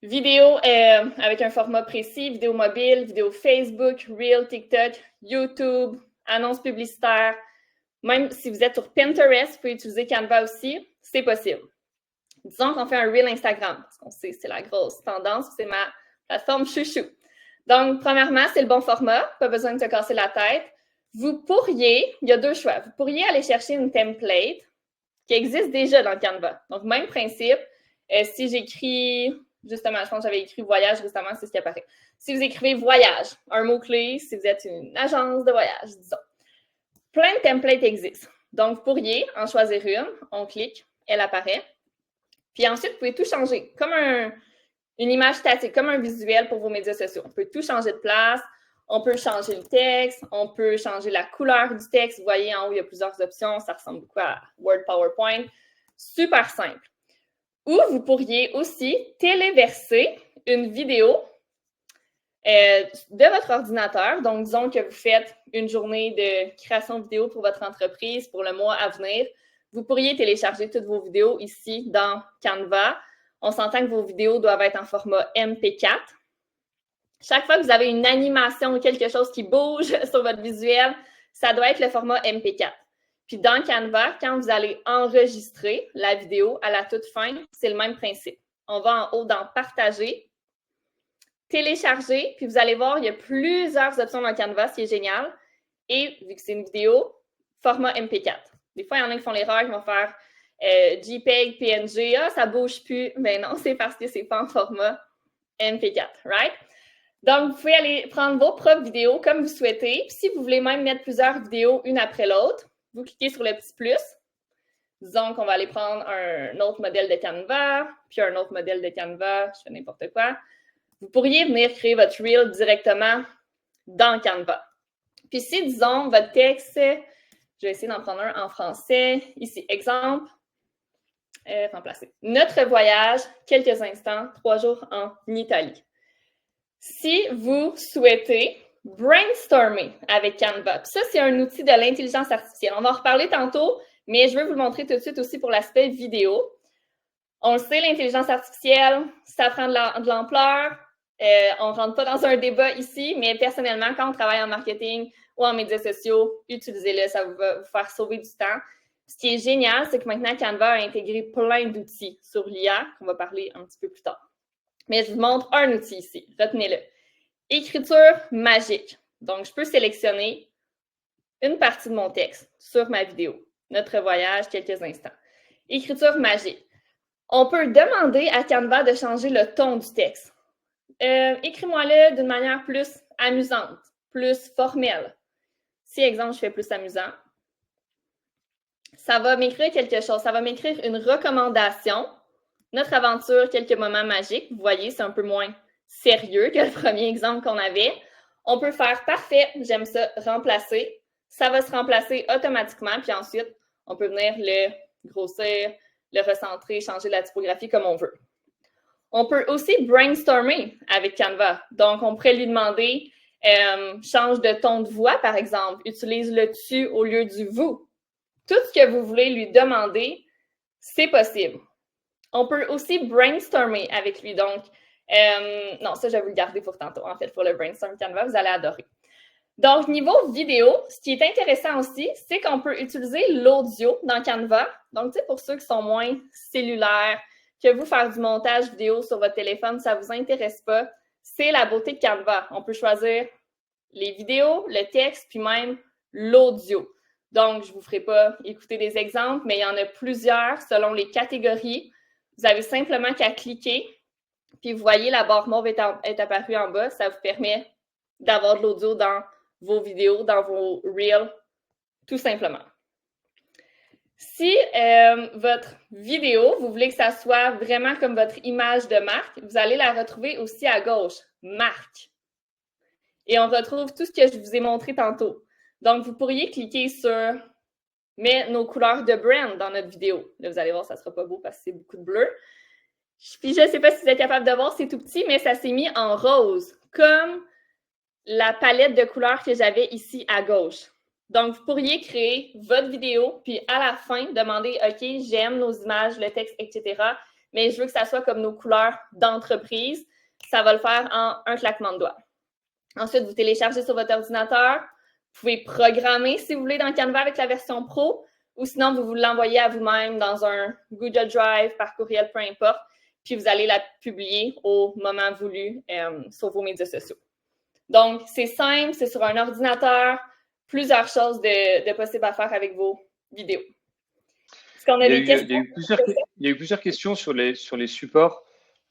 Vidéo avec un format précis, vidéo mobile, vidéo Facebook, Reel, TikTok, YouTube, annonces publicitaires. Même si vous êtes sur Pinterest, vous pouvez utiliser Canva aussi, c'est possible. Disons qu'on fait un Reel Instagram, parce qu'on sait que c'est la grosse tendance, c'est ma plateforme chouchou. Donc, premièrement, c'est le bon format, pas besoin de se casser la tête. Vous pourriez, il y a 2 choix, vous pourriez aller chercher une template qui existe déjà dans Canva. Donc, même principe, si j'écris... Justement, je pense que j'avais écrit voyage récemment, c'est ce qui apparaît. Si vous écrivez voyage, un mot-clé, si vous êtes une agence de voyage, disons. Plein de templates existent. Donc, vous pourriez en choisir une, on clique, elle apparaît. Puis ensuite, vous pouvez tout changer, comme une image statique, comme un visuel pour vos médias sociaux. On peut tout changer de place, on peut changer le texte, on peut changer la couleur du texte. Vous voyez, en haut, il y a plusieurs options, ça ressemble beaucoup à Word, PowerPoint. Super simple. Ou vous pourriez aussi téléverser une vidéo de votre ordinateur. Donc, disons que vous faites une journée de création vidéo pour votre entreprise pour le mois à venir. Vous pourriez télécharger toutes vos vidéos ici dans Canva. On s'entend que vos vidéos doivent être en format MP4. Chaque fois que vous avez une animation ou quelque chose qui bouge sur votre visuel, ça doit être le format MP4. Puis dans Canva, quand vous allez enregistrer la vidéo à la toute fin, c'est le même principe. On va en haut dans « Partager », télécharger, puis vous allez voir, il y a plusieurs options dans Canva, ce qui est génial. Et vu que c'est une vidéo, format MP4. Des fois, il y en a qui font l'erreur, qui vont faire JPEG, PNG, ça ne bouge plus. Mais non, c'est parce que ce n'est pas en format MP4, right? Donc, vous pouvez aller prendre vos propres vidéos comme vous souhaitez. Puis si vous voulez même mettre plusieurs vidéos une après l'autre, vous cliquez sur le petit plus. Disons qu'on va aller prendre un autre modèle de Canva, puis un autre modèle de Canva, je fais n'importe quoi. Vous pourriez venir créer votre Reel directement dans Canva. Puis si, disons, votre texte, je vais essayer d'en prendre un en français. Ici, exemple, remplacer. Notre voyage, quelques instants, 3 jours en Italie. Si vous souhaitez brainstormer avec Canva, puis ça, c'est un outil de l'intelligence artificielle. On va en reparler tantôt, mais je veux vous le montrer tout de suite aussi pour l'aspect vidéo. On le sait, l'intelligence artificielle, ça prend de l'ampleur. On ne rentre pas dans un débat ici, mais personnellement, quand on travaille en marketing ou en médias sociaux, utilisez-le, ça va vous faire sauver du temps. Ce qui est génial, c'est que maintenant, Canva a intégré plein d'outils sur l'IA, qu'on va parler un petit peu plus tard. Mais je vous montre un outil ici, retenez-le. Écriture magique. Donc, je peux sélectionner une partie de mon texte sur ma vidéo. Notre voyage, quelques instants. Écriture magique. On peut demander à Canva de changer le ton du texte. Écris-moi-le d'une manière plus amusante, plus formelle. Si, exemple, je fais plus amusant, ça va m'écrire quelque chose. Ça va m'écrire une recommandation. Notre aventure, quelques moments magiques. Vous voyez, c'est un peu moins sérieux que le premier exemple qu'on avait. On peut faire « Parfait, j'aime ça, remplacer ». Ça va se remplacer automatiquement, puis ensuite, on peut venir le grossir, le recentrer, changer la typographie comme on veut. On peut aussi brainstormer avec Canva. Donc, on pourrait lui demander change de ton de voix, par exemple. Utilise le tu au lieu du vous. Tout ce que vous voulez lui demander, c'est possible. On peut aussi brainstormer avec lui. Donc, non, ça, je vais vous le garder pour tantôt, en fait, pour le brainstorm Canva. Vous allez adorer. Donc, niveau vidéo, ce qui est intéressant aussi, c'est qu'on peut utiliser l'audio dans Canva. Donc, tu sais, pour ceux qui sont moins cellulaires, que vous faire du montage vidéo sur votre téléphone, ça ne vous intéresse pas, c'est la beauté de Canva. On peut choisir les vidéos, le texte, puis même l'audio. Donc, je ne vous ferai pas écouter des exemples, mais il y en a plusieurs selon les catégories. Vous avez simplement qu'à cliquer, puis vous voyez la barre mauve est apparue en bas. Ça vous permet d'avoir de l'audio dans vos vidéos, dans vos Reels, tout simplement. Si votre vidéo, vous voulez que ça soit vraiment comme votre image de marque, vous allez la retrouver aussi à gauche, marque. Et on retrouve tout ce que je vous ai montré tantôt. Donc, vous pourriez cliquer sur « Mets nos couleurs de brand dans notre vidéo ». Là, vous allez voir, ça ne sera pas beau parce que c'est beaucoup de bleu. Puis, je ne sais pas si vous êtes capable de voir, c'est tout petit, mais ça s'est mis en rose, comme la palette de couleurs que j'avais ici à gauche. Donc, vous pourriez créer votre vidéo, puis à la fin, demander « OK, j'aime nos images, le texte, etc. mais je veux que ça soit comme nos couleurs d'entreprise. » Ça va le faire en un claquement de doigts. Ensuite, vous téléchargez sur votre ordinateur. Vous pouvez programmer, si vous voulez, dans Canva avec la version Pro, ou sinon, vous l'envoyez à vous-même dans un Google Drive, par courriel, peu importe, puis vous allez la publier au moment voulu sur vos médias sociaux. Donc, c'est simple, c'est sur un ordinateur, plusieurs choses de possibles à faire avec vos vidéos. Est-ce qu'on a des questions? Il y a eu plusieurs questions sur les supports.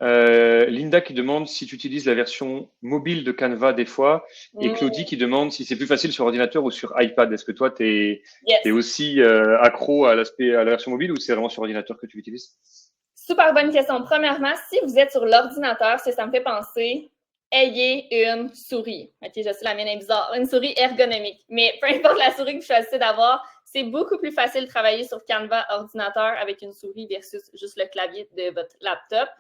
Linda qui demande si tu utilises la version mobile de Canva des fois, et Claudie qui demande si c'est plus facile sur ordinateur ou sur iPad. Est-ce que toi, tu es aussi accro à la version mobile ou c'est vraiment sur ordinateur que tu l'utilises? Super bonne question. Premièrement, si vous êtes sur l'ordinateur, ça me fait penser, ayez une souris. OK, je sais, la mienne est bizarre. Une souris ergonomique. Mais peu importe la souris que vous choisissez d'avoir, c'est beaucoup plus facile de travailler sur Canva ordinateur avec une souris versus juste le clavier de votre laptop.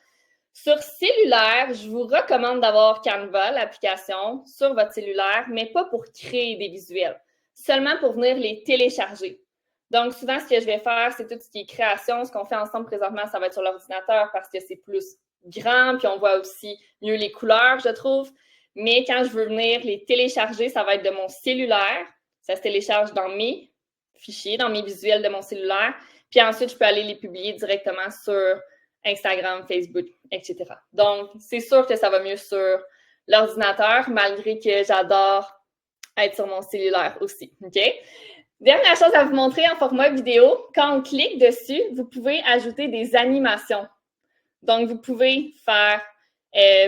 Sur cellulaire, je vous recommande d'avoir Canva, l'application, sur votre cellulaire, mais pas pour créer des visuels, seulement pour venir les télécharger. Donc, souvent, ce que je vais faire, c'est tout ce qui est création. Ce qu'on fait ensemble présentement, ça va être sur l'ordinateur parce que c'est plus grand, puis on voit aussi mieux les couleurs, je trouve. Mais quand je veux venir les télécharger, ça va être de mon cellulaire. Ça se télécharge dans mes fichiers, dans mes visuels de mon cellulaire. Puis ensuite, je peux aller les publier directement sur Instagram, Facebook, etc. Donc, c'est sûr que ça va mieux sur l'ordinateur, malgré que j'adore être sur mon cellulaire aussi. OK? Dernière chose à vous montrer en format vidéo, quand on clique dessus, vous pouvez ajouter des animations. Donc, vous pouvez faire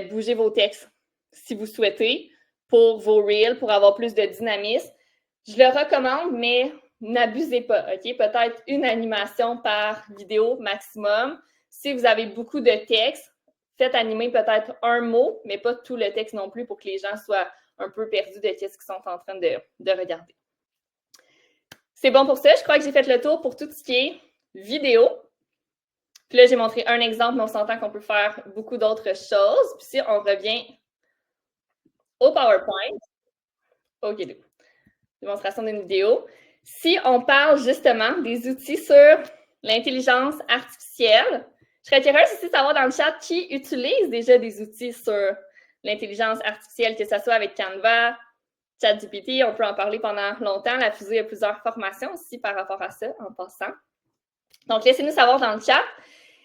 bouger vos textes si vous souhaitez pour vos Reels, pour avoir plus de dynamisme. Je le recommande, mais n'abusez pas. OK? Peut-être une animation par vidéo maximum. Si vous avez beaucoup de texte, faites animer peut-être un mot, mais pas tout le texte non plus pour que les gens soient un peu perdus de ce qu'ils sont en train de regarder. C'est bon pour ça. Je crois que j'ai fait le tour pour tout ce qui est vidéo. Puis là, j'ai montré un exemple, mais on s'entend qu'on peut faire beaucoup d'autres choses. Puis si on revient au PowerPoint, OK, démonstration d'une vidéo. Si on parle justement des outils sur l'intelligence artificielle, je serais curieuse aussi de savoir dans le chat qui utilise déjà des outils sur l'intelligence artificielle, que ce soit avec Canva, ChatGPT, on peut en parler pendant longtemps. La fusée a plusieurs formations aussi par rapport à ça, en passant. Donc, laissez-nous savoir dans le chat.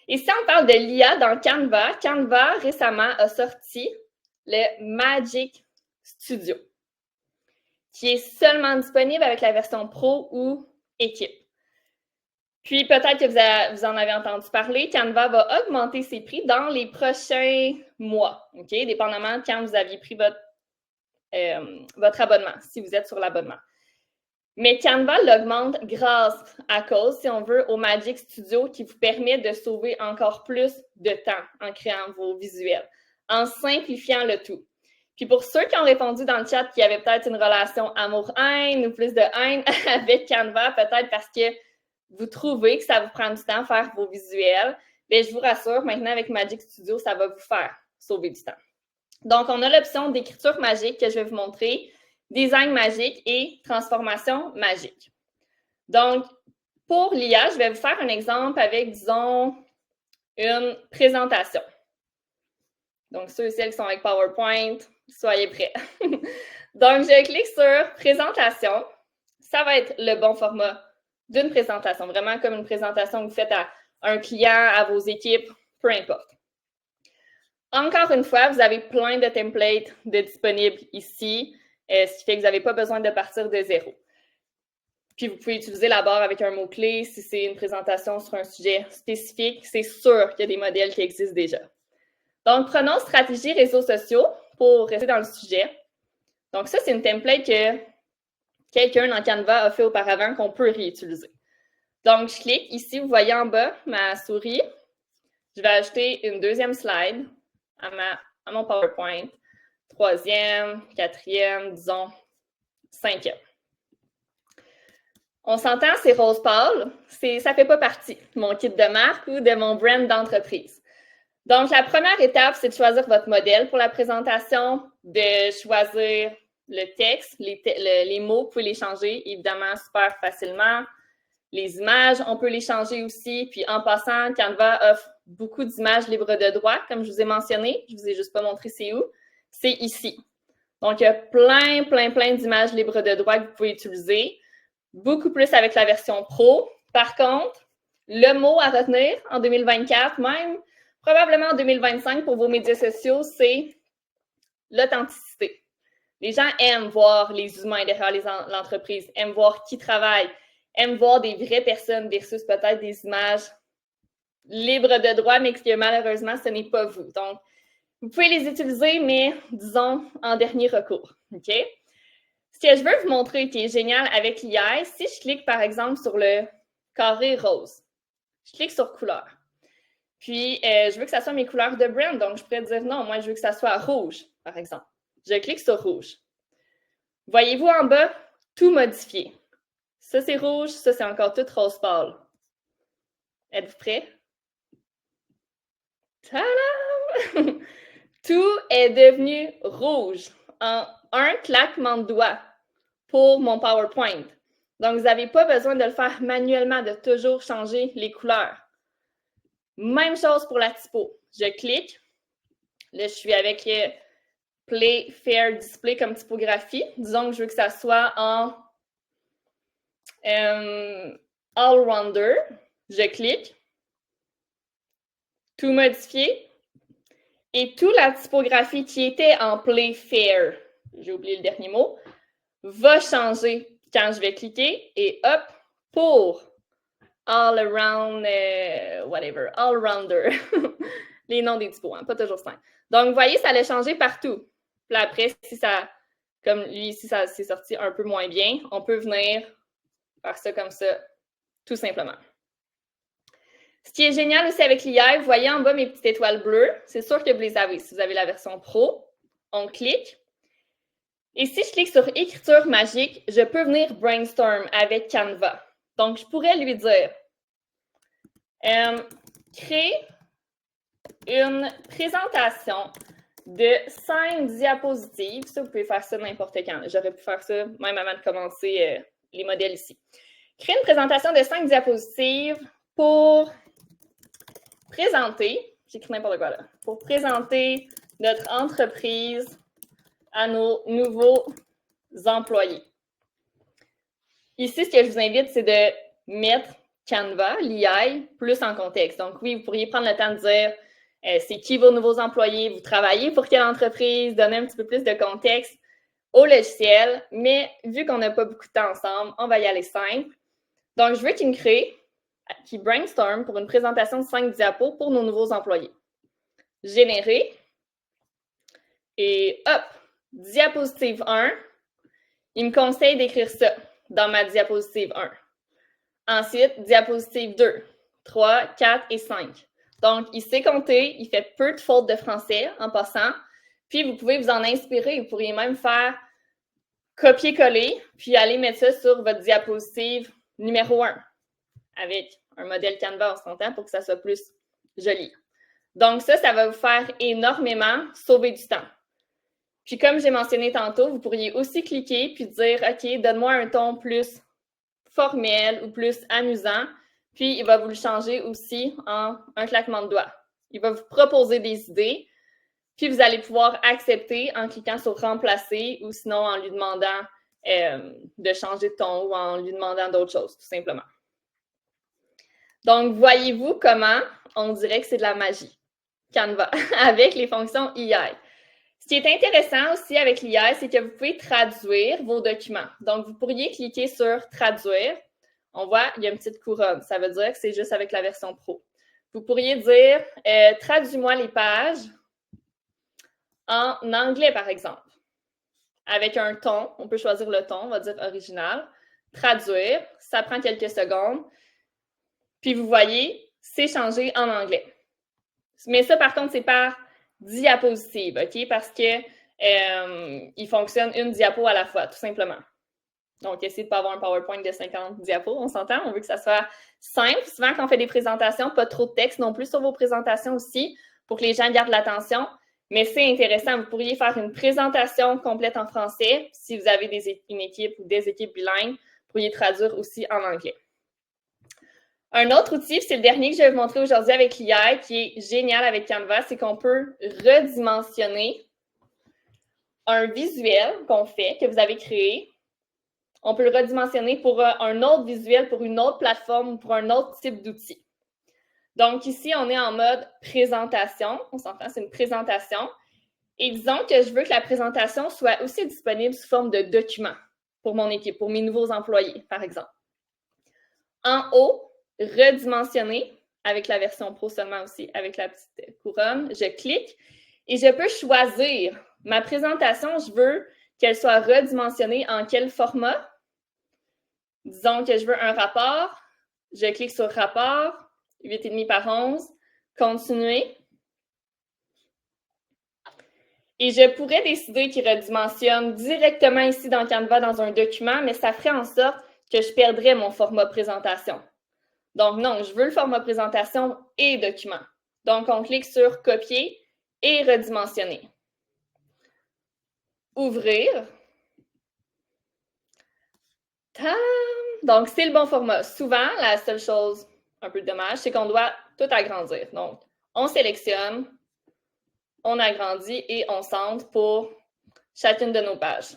Et si on parle de l'IA dans Canva, Canva récemment a sorti le Magic Studio, qui est seulement disponible avec la version Pro ou Équipe. Puis, peut-être que vous en avez entendu parler, Canva va augmenter ses prix dans les prochains mois, OK? Dépendamment de quand vous aviez pris votre abonnement, si vous êtes sur l'abonnement. Mais Canva l'augmente grâce à cause, si on veut, au Magic Studio qui vous permet de sauver encore plus de temps en créant vos visuels, en simplifiant le tout. Puis pour ceux qui ont répondu dans le chat qu'il y avait peut-être une relation amour-haine ou plus de haine avec Canva, peut-être parce que vous trouvez que ça vous prend du temps à faire vos visuels, bien, je vous rassure, maintenant avec Magic Studio, ça va vous faire sauver du temps. Donc, on a l'option d'écriture magique que je vais vous montrer, design magique et transformation magique. Donc, pour l'IA, je vais vous faire un exemple avec, disons, une présentation. Donc, ceux et celles qui sont avec PowerPoint, soyez prêts. Donc, je clique sur présentation. Ça va être le bon format d'une présentation, vraiment comme une présentation que vous faites à un client, à vos équipes, peu importe. Encore une fois, vous avez plein de templates disponibles ici, ce qui fait que vous n'avez pas besoin de partir de zéro. Puis, vous pouvez utiliser la barre avec un mot-clé si c'est une présentation sur un sujet spécifique. C'est sûr qu'il y a des modèles qui existent déjà. Donc, prenons stratégie réseaux sociaux pour rester dans le sujet. Donc, ça, c'est une template que quelqu'un dans Canva a fait auparavant qu'on peut réutiliser. Donc, je clique ici, vous voyez en bas ma souris. Je vais ajouter une deuxième slide à mon PowerPoint. Troisième, quatrième, disons, cinquième. On s'entend, c'est rose pâle. Ça ne fait pas partie de mon kit de marque ou de mon brand d'entreprise. Donc, la première étape, c'est de choisir votre modèle pour la présentation, de choisir le texte, les mots, vous pouvez les changer évidemment super facilement. Les images, on peut les changer aussi. Puis en passant, Canva offre beaucoup d'images libres de droit, comme je vous ai mentionné. Je ne vous ai juste pas montré c'est où. C'est ici. Donc, il y a plein d'images libres de droit que vous pouvez utiliser. Beaucoup plus avec la version Pro. Par contre, le mot à retenir en 2024, même probablement en 2025 pour vos médias sociaux, c'est l'authenticité. Les gens aiment voir les humains derrière l'entreprise, aiment voir qui travaille, aiment voir des vraies personnes versus peut-être des images libres de droit, mais que malheureusement, ce n'est pas vous. Donc, vous pouvez les utiliser, mais disons en dernier recours. OK? Ce que je veux vous montrer qui est génial avec l'IA, si je clique par exemple sur le carré rose, je clique sur couleur. Puis, je veux que ça soit mes couleurs de brand. Donc, je pourrais dire non, moi, je veux que ça soit rouge, par exemple. Je clique sur rouge. Voyez-vous en bas, tout modifié. Ça, c'est rouge. Ça, c'est encore tout rose pâle. Êtes-vous prêts? Tadam! Tout est devenu rouge en un claquement de doigts pour mon PowerPoint. Donc, vous n'avez pas besoin de le faire manuellement, de toujours changer les couleurs. Même chose pour la typo. Je clique. Là, je suis avec Play Fair Display comme typographie. Disons que je veux que ça soit en All-Rounder. Je clique. Tout modifier. Et toute la typographie qui était en Play Fair, j'ai oublié le dernier mot, va changer quand je vais cliquer. Et hop, pour All Around, whatever, All-Rounder. Les noms des typos, hein, pas toujours simple. Donc, vous voyez, ça allait changer partout. Puis après, si ça, comme lui ici, ça s'est sorti un peu moins bien, on peut venir faire ça comme ça, tout simplement. Ce qui est génial aussi avec l'IA, vous voyez en bas mes petites étoiles bleues. C'est sûr que vous les avez. Si vous avez la version Pro, on clique. Et si je clique sur Écriture magique, je peux venir brainstorm avec Canva. Donc, je pourrais lui dire crée une présentation de 5 diapositives. Ça, vous pouvez faire ça n'importe quand. J'aurais pu faire ça même avant de commencer les modèles ici. Créer une présentation de 5 diapositives pour présenter, j'écris n'importe quoi là, pour présenter notre entreprise à nos nouveaux employés. Ici, ce que je vous invite, c'est de mettre Canva, l'IA, plus en contexte. Donc oui, vous pourriez prendre le temps de dire c'est qui vos nouveaux employés, vous travaillez pour quelle entreprise, donner un petit peu plus de contexte au logiciel, mais vu qu'on n'a pas beaucoup de temps ensemble, on va y aller simple. Donc, je veux qu'il me crée, qu'il brainstorm pour une présentation de 5 diapos pour nos nouveaux employés. Générer. Et hop, diapositive 1, il me conseille d'écrire ça dans ma diapositive 1. Ensuite, diapositive 2, 3, 4 et 5. Donc, il sait compter, il fait peu de fautes de français en passant. Puis, vous pouvez vous en inspirer. Vous pourriez même faire copier-coller, puis aller mettre ça sur votre diapositive numéro 1. avec un modèle Canva, on s'entend, pour que ça soit plus joli. Donc ça va vous faire énormément sauver du temps. Puis comme j'ai mentionné tantôt, vous pourriez aussi cliquer puis dire « OK, donne-moi un ton plus formel ou plus amusant ». Puis il va vous le changer aussi en un claquement de doigts. Il va vous proposer des idées, puis vous allez pouvoir accepter en cliquant sur « Remplacer » ou sinon en lui demandant de changer de ton ou en lui demandant d'autres choses, tout simplement. Donc, voyez-vous comment on dirait que c'est de la magie, Canva, avec les fonctions EI. Ce qui est intéressant aussi avec l'EI, c'est que vous pouvez traduire vos documents. Donc, vous pourriez cliquer sur « Traduire ». On voit, il y a une petite couronne. Ça veut dire que c'est juste avec la version Pro. Vous pourriez dire « Traduis-moi les pages en anglais, par exemple ». Avec un ton, on peut choisir le ton, on va dire « Original ». Traduire, ça prend quelques secondes. Puis vous voyez, c'est changé en anglais. Mais ça, par contre, c'est par diapositive, OK? Parce que il fonctionne une diapo à la fois, tout simplement. Donc, essayez de ne pas avoir un PowerPoint de 50 diapos, on s'entend? On veut que ça soit simple. Souvent, quand on fait des présentations, pas trop de texte non plus sur vos présentations aussi, pour que les gens gardent l'attention. Mais c'est intéressant, vous pourriez faire une présentation complète en français. Si vous avez une équipe ou des équipes bilingues, vous pourriez traduire aussi en anglais. Un autre outil, c'est le dernier que je vais vous montrer aujourd'hui avec l'EI, qui est génial avec Canva, c'est qu'on peut redimensionner un visuel qu'on fait, que vous avez créé. On peut le redimensionner pour un autre visuel, pour une autre plateforme ou pour un autre type d'outil. Donc ici, on est en mode présentation. On s'entend, c'est une présentation. Et disons que je veux que la présentation soit aussi disponible sous forme de document pour mon équipe, pour mes nouveaux employés, par exemple. En haut, redimensionner avec la version Pro seulement aussi, avec la petite couronne. Je clique et je peux choisir ma présentation. Je veux qu'elle soit redimensionnée en quel format. Disons que je veux un rapport. Je clique sur rapport, 8,5 par 11, continuer. Et je pourrais décider qu'il redimensionne directement ici dans Canva dans un document, mais ça ferait en sorte que je perdrais mon format présentation. Donc non, je veux le format présentation et document. Donc on clique sur copier et redimensionner. Ouvrir. Tadam! Donc c'est le bon format. Souvent, la seule chose un peu dommage, c'est qu'on doit tout agrandir. Donc on sélectionne, on agrandit et on centre pour chacune de nos pages.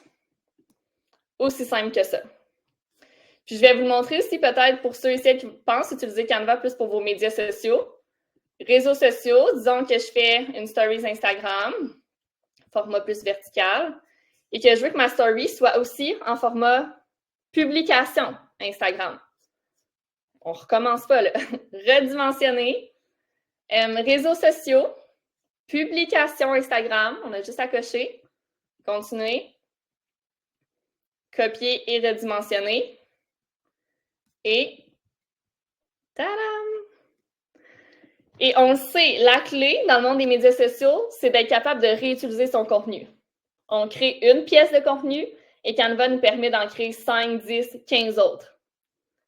Aussi simple que ça. Puis je vais vous le montrer aussi peut-être pour ceux et celles qui pensent utiliser Canva plus pour vos médias sociaux. Réseaux sociaux, disons que je fais une stories Instagram, format plus vertical, et que je veux que ma story soit aussi en format publication Instagram. On ne recommence pas là. Redimensionner. Réseaux sociaux, publication Instagram, on a juste à cocher. Continuer. Copier et redimensionner. Et tadam! Et on le sait, la clé dans le monde des médias sociaux, c'est d'être capable de réutiliser son contenu. On crée une pièce de contenu et Canva nous permet d'en créer 5, 10, 15 autres.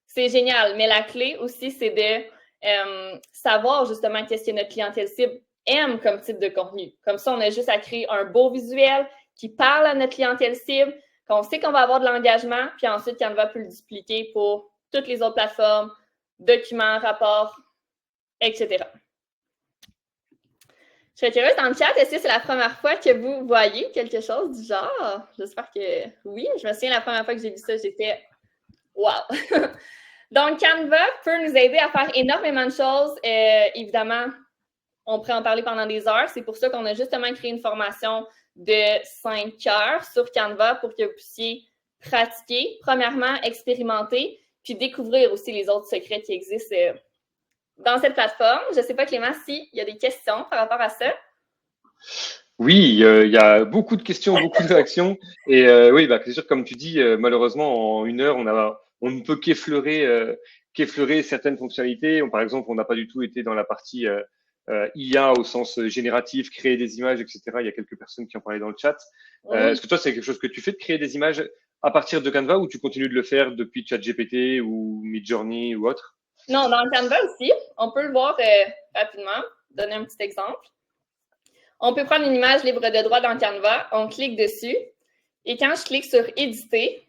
C'est génial, mais la clé aussi, c'est de savoir justement qu'est-ce que notre clientèle cible aime comme type de contenu. Comme ça, on a juste à créer un beau visuel qui parle à notre clientèle cible, qu'on sait qu'on va avoir de l'engagement, puis ensuite, Canva peut le dupliquer pour toutes les autres plateformes, documents, rapports, etc. Je serais curieuse dans le chat, est-ce que c'est la première fois que vous voyez quelque chose du genre? J'espère que oui. Je me souviens, la première fois que j'ai vu ça, j'étais « wow! » Donc, Canva peut nous aider à faire énormément de choses. Évidemment, on pourrait en parler pendant des heures. C'est pour ça qu'on a justement créé une formation de 5 heures sur Canva pour que vous puissiez pratiquer, premièrement, expérimenter, puis découvrir aussi les autres secrets qui existent dans cette plateforme. Je ne sais pas, Clément, s'il y a des questions par rapport à ça. Oui, il y a beaucoup de questions, beaucoup de réactions. Et oui, c'est sûr, comme tu dis, malheureusement, en une heure, on ne peut qu'effleurer certaines fonctionnalités. Par exemple, on n'a pas du tout été dans la partie IA au sens génératif, créer des images, etc. Il y a quelques personnes qui en parlaient dans le chat. Est-ce que toi, c'est quelque chose que tu fais de créer des images à partir de Canva ou tu continues de le faire depuis ChatGPT ou Midjourney ou autre? Non, dans Canva aussi, on peut le voir rapidement, donner un petit exemple. On peut prendre une image libre de droit dans Canva, on clique dessus, et quand je clique sur « Éditer »,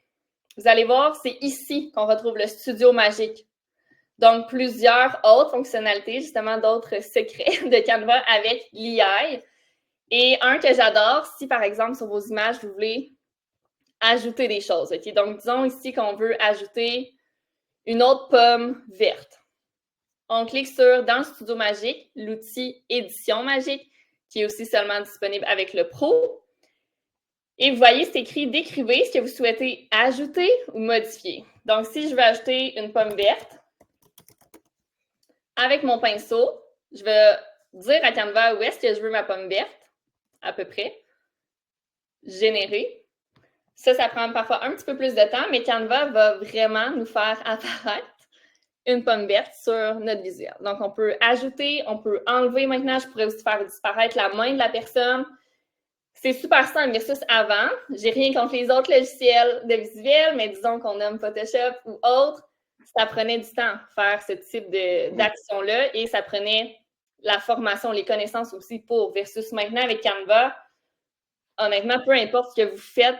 vous allez voir, c'est ici qu'on retrouve le studio magique. Donc, plusieurs autres fonctionnalités, justement d'autres secrets de Canva avec l'IA. Et un que j'adore, si par exemple sur vos images, vous voulez ajouter des choses. Okay? Donc, disons ici qu'on veut ajouter une autre pomme verte. On clique sur dans le studio magique, l'outil édition magique, qui est aussi seulement disponible avec le Pro. Et vous voyez, c'est écrit « Décrivez ce que vous souhaitez ajouter ou modifier ». Donc, si je veux ajouter une pomme verte, avec mon pinceau, je vais dire à Canva où est-ce que je veux ma pomme verte, à peu près. Générer. Ça prend parfois un petit peu plus de temps, mais Canva va vraiment nous faire apparaître une pomme verte sur notre visuel. Donc, on peut ajouter, on peut enlever maintenant. Je pourrais aussi faire disparaître la main de la personne. C'est super simple versus avant. J'ai rien contre les autres logiciels de visuel, mais disons qu'on aime Photoshop ou autre, ça prenait du temps faire ce type d'action-là et ça prenait la formation, les connaissances aussi pour. Versus maintenant avec Canva, honnêtement, peu importe ce que vous faites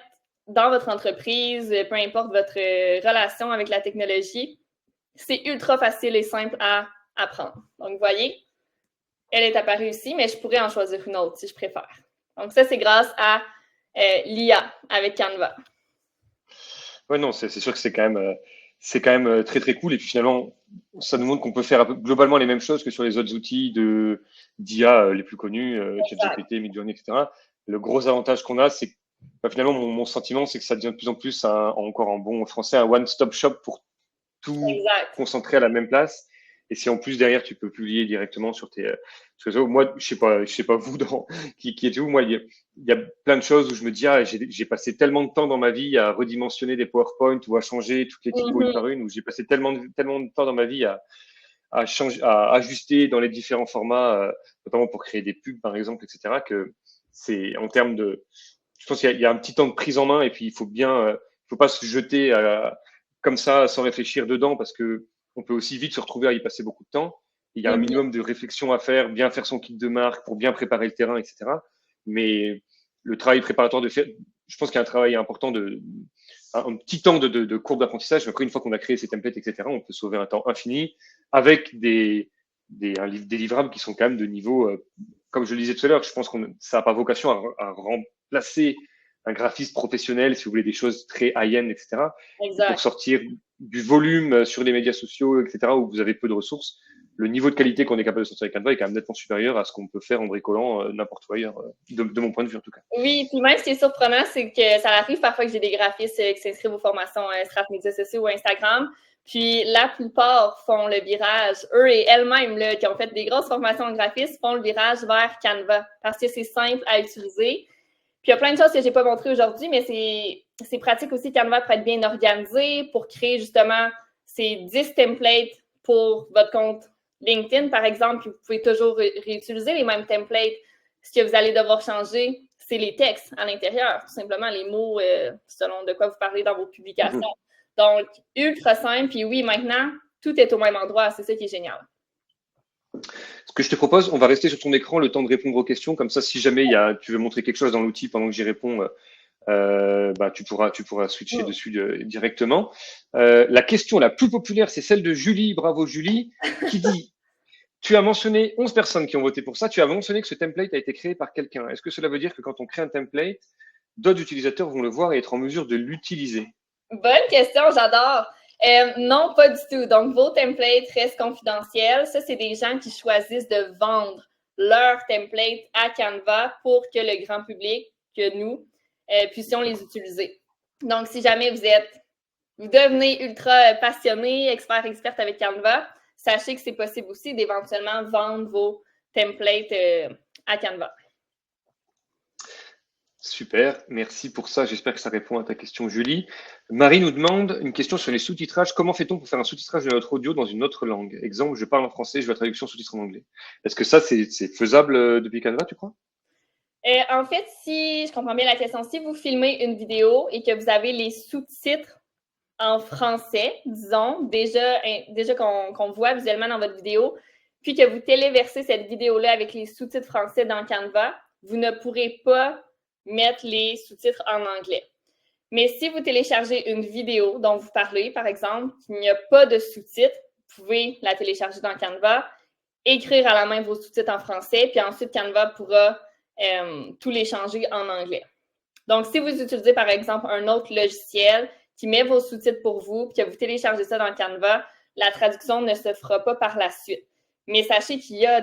dans votre entreprise, peu importe votre relation avec la technologie, c'est ultra facile et simple à apprendre. Donc, vous voyez, elle est apparue ici, mais je pourrais en choisir une autre si je préfère. Donc, ça, c'est grâce à l'IA avec Canva. Ouais, non, c'est sûr que c'est quand même très, très cool. Et puis finalement, ça nous montre qu'on peut faire globalement les mêmes choses que sur les autres outils d'IA les plus connus, ChatGPT, Midjourney, etc. Le gros avantage qu'on a, c'est que finalement, mon sentiment, c'est que ça devient de plus en plus, encore en bon français, un one-stop shop pour tout concentrer à la même place. Et si en plus derrière tu peux publier directement sur tes réseaux, moi je sais pas vous qui êtes vous, moi il y a plein de choses où je me dis j'ai passé tellement de temps dans ma vie à redimensionner des PowerPoint ou à changer toutes les typos une par une, où j'ai passé tellement de temps dans ma vie à changer, à ajuster dans les différents formats, notamment pour créer des pubs par exemple, etc. Que c'est en termes de, je pense qu'il y a un petit temps de prise en main et puis il faut pas se jeter comme ça sans réfléchir dedans parce que on peut aussi vite se retrouver à y passer beaucoup de temps. Il y a un minimum de réflexion à faire, bien faire son kit de marque pour bien préparer le terrain, etc. Mais le travail préparatoire de faire, je pense qu'il y a un travail important un petit temps de courbe d'apprentissage. Mais après, une fois qu'on a créé ces templates, etc., on peut sauver un temps infini avec des livrables qui sont quand même de niveau, comme je le disais tout à l'heure, je pense que ça n'a pas vocation à remplacer un graphiste professionnel, si vous voulez, des choses très high-end, etc. Pour sortir du volume sur les médias sociaux, etc., où vous avez peu de ressources, le niveau de qualité qu'on est capable de sortir avec Canva est quand même nettement supérieur à ce qu'on peut faire en bricolant n'importe où ailleurs, de mon point de vue en tout cas. Oui, puis même ce qui est surprenant, c'est que ça arrive parfois que j'ai des graphistes qui s'inscrivent aux formations Strat médias sociaux ou Instagram, puis la plupart font le virage, eux et elles-mêmes là, qui ont fait des grosses formations en graphisme, font le virage vers Canva parce que c'est simple à utiliser. Puis il y a plein de choses que je n'ai pas montrées aujourd'hui, mais c'est pratique aussi Canva pour être bien organisé, pour créer justement ces 10 templates pour votre compte LinkedIn, par exemple, puis vous pouvez toujours réutiliser les mêmes templates. Ce que vous allez devoir changer, c'est les textes à l'intérieur, tout simplement les mots selon de quoi vous parlez dans vos publications. Donc, ultra simple. Puis oui, maintenant, tout est au même endroit. C'est ça qui est génial. Ce que je te propose, on va rester sur ton écran le temps de répondre aux questions. Comme ça, si jamais tu veux montrer quelque chose dans l'outil pendant que j'y réponds, tu pourras switcher dessus directement. La question la plus populaire, c'est celle de Julie. Bravo Julie, qui dit tu as mentionné 11 personnes qui ont voté pour ça. Tu as mentionné que ce template a été créé par quelqu'un. Est-ce que cela veut dire que quand on crée un template, d'autres utilisateurs vont le voir et être en mesure de l'utiliser? Bonne question, j'adore. Non, pas du tout. Donc, vos templates restent confidentiels. Ça, c'est des gens qui choisissent de vendre leur template à Canva pour que le grand public, que nous, puissions les utiliser. Donc, si jamais vous devenez ultra passionné, experte avec Canva, sachez que c'est possible aussi d'éventuellement vendre vos templates à Canva. Super, merci pour ça. J'espère que ça répond à ta question, Julie. Marie nous demande une question sur les sous-titrages. Comment fait-on pour faire un sous-titrage de notre audio dans une autre langue? Exemple, je parle en français, je veux la traduction sous-titre en anglais. Est-ce que ça, c'est faisable depuis Canva, tu crois? En fait, si je comprends bien la question, si vous filmez une vidéo et que vous avez les sous-titres en français, disons, déjà qu'on voit visuellement dans votre vidéo, puis que vous téléversez cette vidéo-là avec les sous-titres français dans Canva, vous ne pourrez pas mettre les sous-titres en anglais. Mais si vous téléchargez une vidéo dont vous parlez, par exemple, qu'il n'y a pas de sous-titres, vous pouvez la télécharger dans Canva, écrire à la main vos sous-titres en français, puis ensuite Canva pourra tout les changer en anglais. Donc, si vous utilisez, par exemple, un autre logiciel qui met vos sous-titres pour vous, puis que vous téléchargez ça dans Canva, la traduction ne se fera pas par la suite. Mais sachez qu'il y a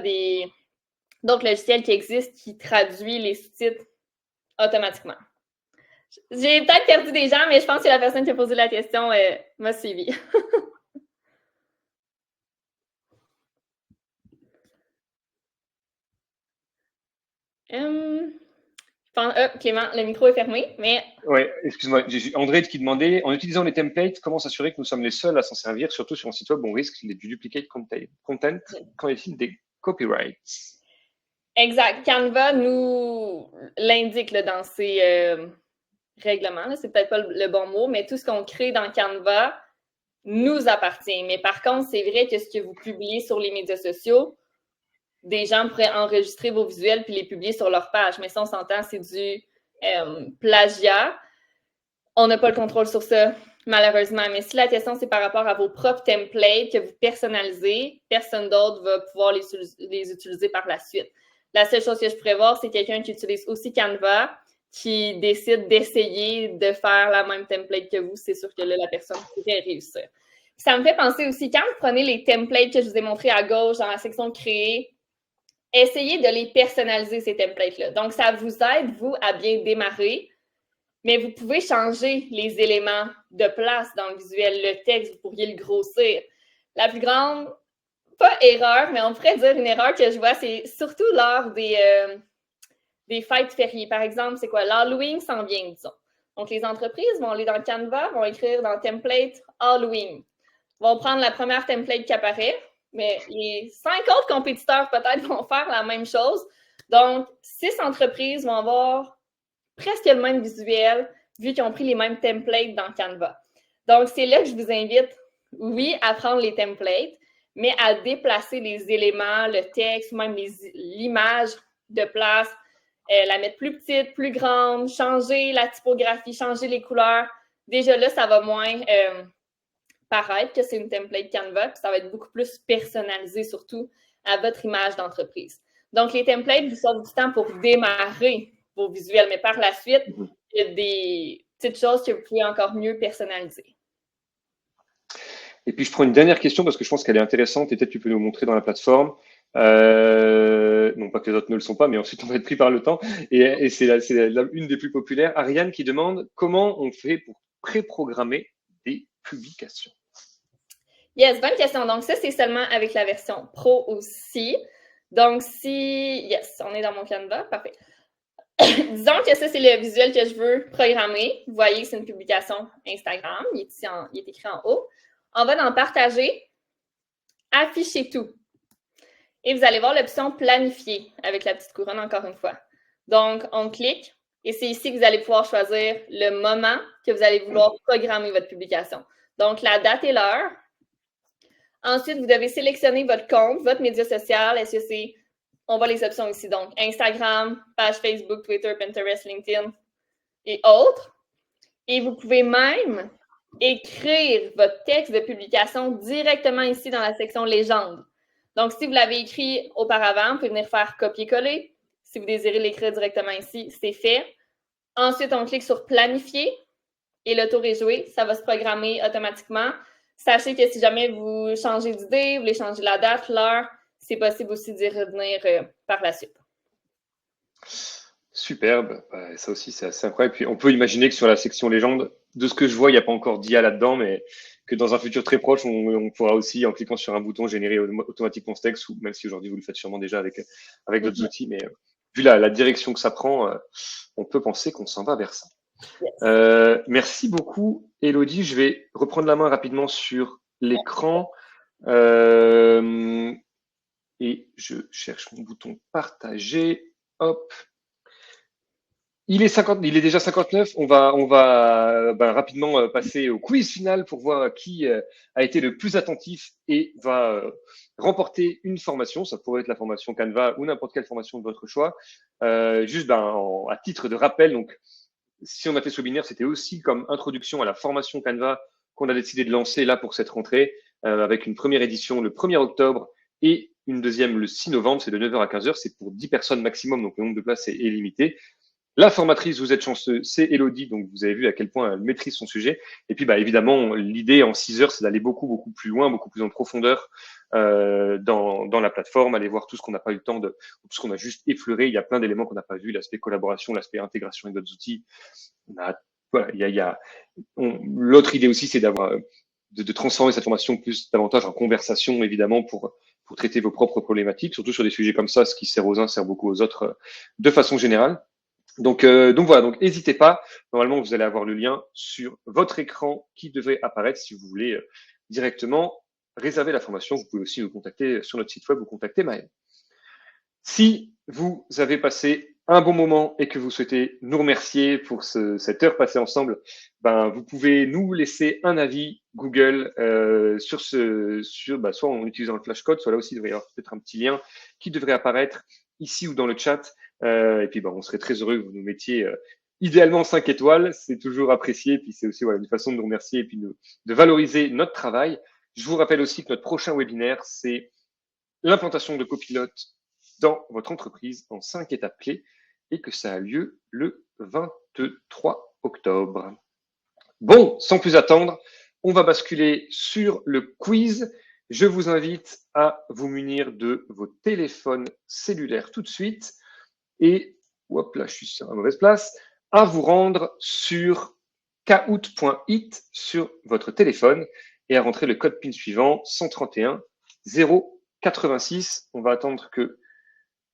d'autres logiciels qui existent qui traduisent les sous-titres automatiquement. J'ai peut-être perdu des gens, mais je pense que la personne qui a posé la question m'a suivi. Clément, le micro est fermé, mais... Oui, excuse-moi, j'ai André qui demandait, en utilisant les templates, comment s'assurer que nous sommes les seuls à s'en servir, surtout sur un site web où on risque du duplicate content. Qu'en est-il des copyrights? Exact. Canva nous l'indique dans ses règlements. C'est peut-être pas le bon mot, mais tout ce qu'on crée dans Canva nous appartient. Mais par contre, c'est vrai que ce que vous publiez sur les médias sociaux, des gens pourraient enregistrer vos visuels puis les publier sur leur page. Mais ça, on s'entend, c'est du plagiat. On n'a pas le contrôle sur ça, malheureusement. Mais si la question, c'est par rapport à vos propres templates que vous personnalisez, personne d'autre va pouvoir les utiliser par la suite. La seule chose que je pourrais voir, c'est quelqu'un qui utilise aussi Canva, qui décide d'essayer de faire la même template que vous. C'est sûr que là, la personne pourrait réussir. Ça me fait penser aussi, quand vous prenez les templates que je vous ai montrés à gauche dans la section Créer, essayez de les personnaliser, ces templates-là. Donc, ça vous aide, vous, à bien démarrer, mais vous pouvez changer les éléments de place dans le visuel. Le texte, vous pourriez le grossir. La plus grande, pas erreur, mais on pourrait dire une erreur que je vois, c'est surtout lors des fêtes fériées. Par exemple, c'est quoi? L'Halloween s'en vient, disons. Donc, les entreprises vont aller dans Canva, vont écrire dans Template Halloween. Vont prendre la première template qui apparaît, mais les 5 autres compétiteurs peut-être vont faire la même chose. Donc, 6 entreprises vont avoir presque le même visuel vu qu'ils ont pris les mêmes templates dans Canva. Donc, c'est là que je vous invite, oui, à prendre les templates, mais à déplacer les éléments, le texte, même l'image de place, la mettre plus petite, plus grande, changer la typographie, changer les couleurs. Déjà là, ça va moins paraître que c'est une template Canva, puis ça va être beaucoup plus personnalisé, surtout à votre image d'entreprise. Donc, les templates vous sauvent du temps pour démarrer vos visuels, mais par la suite, il y a des petites choses que vous pouvez encore mieux personnaliser. Et puis, je prends une dernière question parce que je pense qu'elle est intéressante et peut-être tu peux nous montrer dans la plateforme. Non pas que les autres ne le sont pas, mais ensuite on va être pris par le temps. Et c'est une des plus populaires. Ariane qui demande comment on fait pour pré-programmer des publications. Yes, bonne question. Donc, ça, c'est seulement avec la version Pro aussi. Donc, yes, on est dans mon Canva, parfait. Disons que ça, c'est le visuel que je veux programmer. Vous voyez, c'est une publication Instagram. Il est écrit en haut. On va dans Partager, Afficher tout. Et vous allez voir l'option Planifier avec la petite couronne, encore une fois. Donc, on clique et c'est ici que vous allez pouvoir choisir le moment que vous allez vouloir programmer votre publication. Donc, la date et l'heure. Ensuite, vous devez sélectionner votre compte, votre média social. Est-ce que c'est... On voit les options ici. Donc, Instagram, page Facebook, Twitter, Pinterest, LinkedIn et autres. Et vous pouvez même écrire votre texte de publication directement ici dans la section Légende. Donc, si vous l'avez écrit auparavant, vous pouvez venir faire copier-coller. Si vous désirez l'écrire directement ici, c'est fait. Ensuite, on clique sur Planifier et le tour est joué. Ça va se programmer automatiquement. Sachez que si jamais vous changez d'idée, vous voulez changer la date, l'heure, c'est possible aussi d'y revenir par la suite. Superbe. Ça aussi, c'est assez incroyable. Puis on peut imaginer que sur la section légende, de ce que je vois, il n'y a pas encore d'IA là-dedans, mais que dans un futur très proche, on pourra aussi, en cliquant sur un bouton, générer automatiquement ce texte, ou même si aujourd'hui vous le faites sûrement déjà avec d'autres outils, mais vu la direction que ça prend, on peut penser qu'on s'en va vers ça. Yes. Merci beaucoup, Élodie. Je vais reprendre la main rapidement sur l'écran. Et je cherche mon bouton partager. Hop. Il est déjà 59. On va rapidement passer au quiz final pour voir qui a été le plus attentif et va remporter une formation. Ça pourrait être la formation Canva ou n'importe quelle formation de votre choix. Juste à titre de rappel, donc si on a fait ce webinaire, c'était aussi comme introduction à la formation Canva qu'on a décidé de lancer là pour cette rentrée, avec une première édition le 1er octobre et une deuxième le 6 novembre. C'est de 9h à 15h. C'est pour 10 personnes maximum, donc le nombre de places est limité. La formatrice, vous êtes chanceux, c'est Elodie, donc vous avez vu à quel point elle maîtrise son sujet. Et puis, évidemment, l'idée en 6 heures, c'est d'aller beaucoup plus loin, beaucoup plus en profondeur dans la plateforme, aller voir tout ce qu'on n'a pas eu le temps tout ce qu'on a juste effleuré. Il y a plein d'éléments qu'on n'a pas vu, l'aspect collaboration, l'aspect intégration avec d'autres outils. L'autre idée aussi, c'est de transformer cette formation plus davantage en conversation, évidemment, pour traiter vos propres problématiques, surtout sur des sujets comme ça. Ce qui sert aux uns sert beaucoup aux autres de façon générale. Donc voilà, donc n'hésitez pas. Normalement, vous allez avoir le lien sur votre écran qui devrait apparaître si vous voulez directement réserver la formation. Vous pouvez aussi nous contacter sur notre site web ou contacter Maëlle. Si vous avez passé un bon moment et que vous souhaitez nous remercier pour cette heure passée ensemble, vous pouvez nous laisser un avis Google soit en utilisant le flashcode, soit là aussi il devrait y avoir peut-être un petit lien qui devrait apparaître ici ou dans le chat. Et puis, on serait très heureux que vous nous mettiez idéalement 5 étoiles. C'est toujours apprécié. Et puis, c'est aussi une façon de nous remercier et puis de valoriser notre travail. Je vous rappelle aussi que notre prochain webinaire, c'est l'implantation de Copilot dans votre entreprise en 5 étapes clés et que ça a lieu le 23 octobre. Bon, sans plus attendre, on va basculer sur le quiz. Je vous invite à vous munir de vos téléphones cellulaires tout de suite. Et, hop là, je suis sur la mauvaise place, à vous rendre sur kahoot.it sur votre téléphone et à rentrer le code PIN suivant 131 086. On va attendre que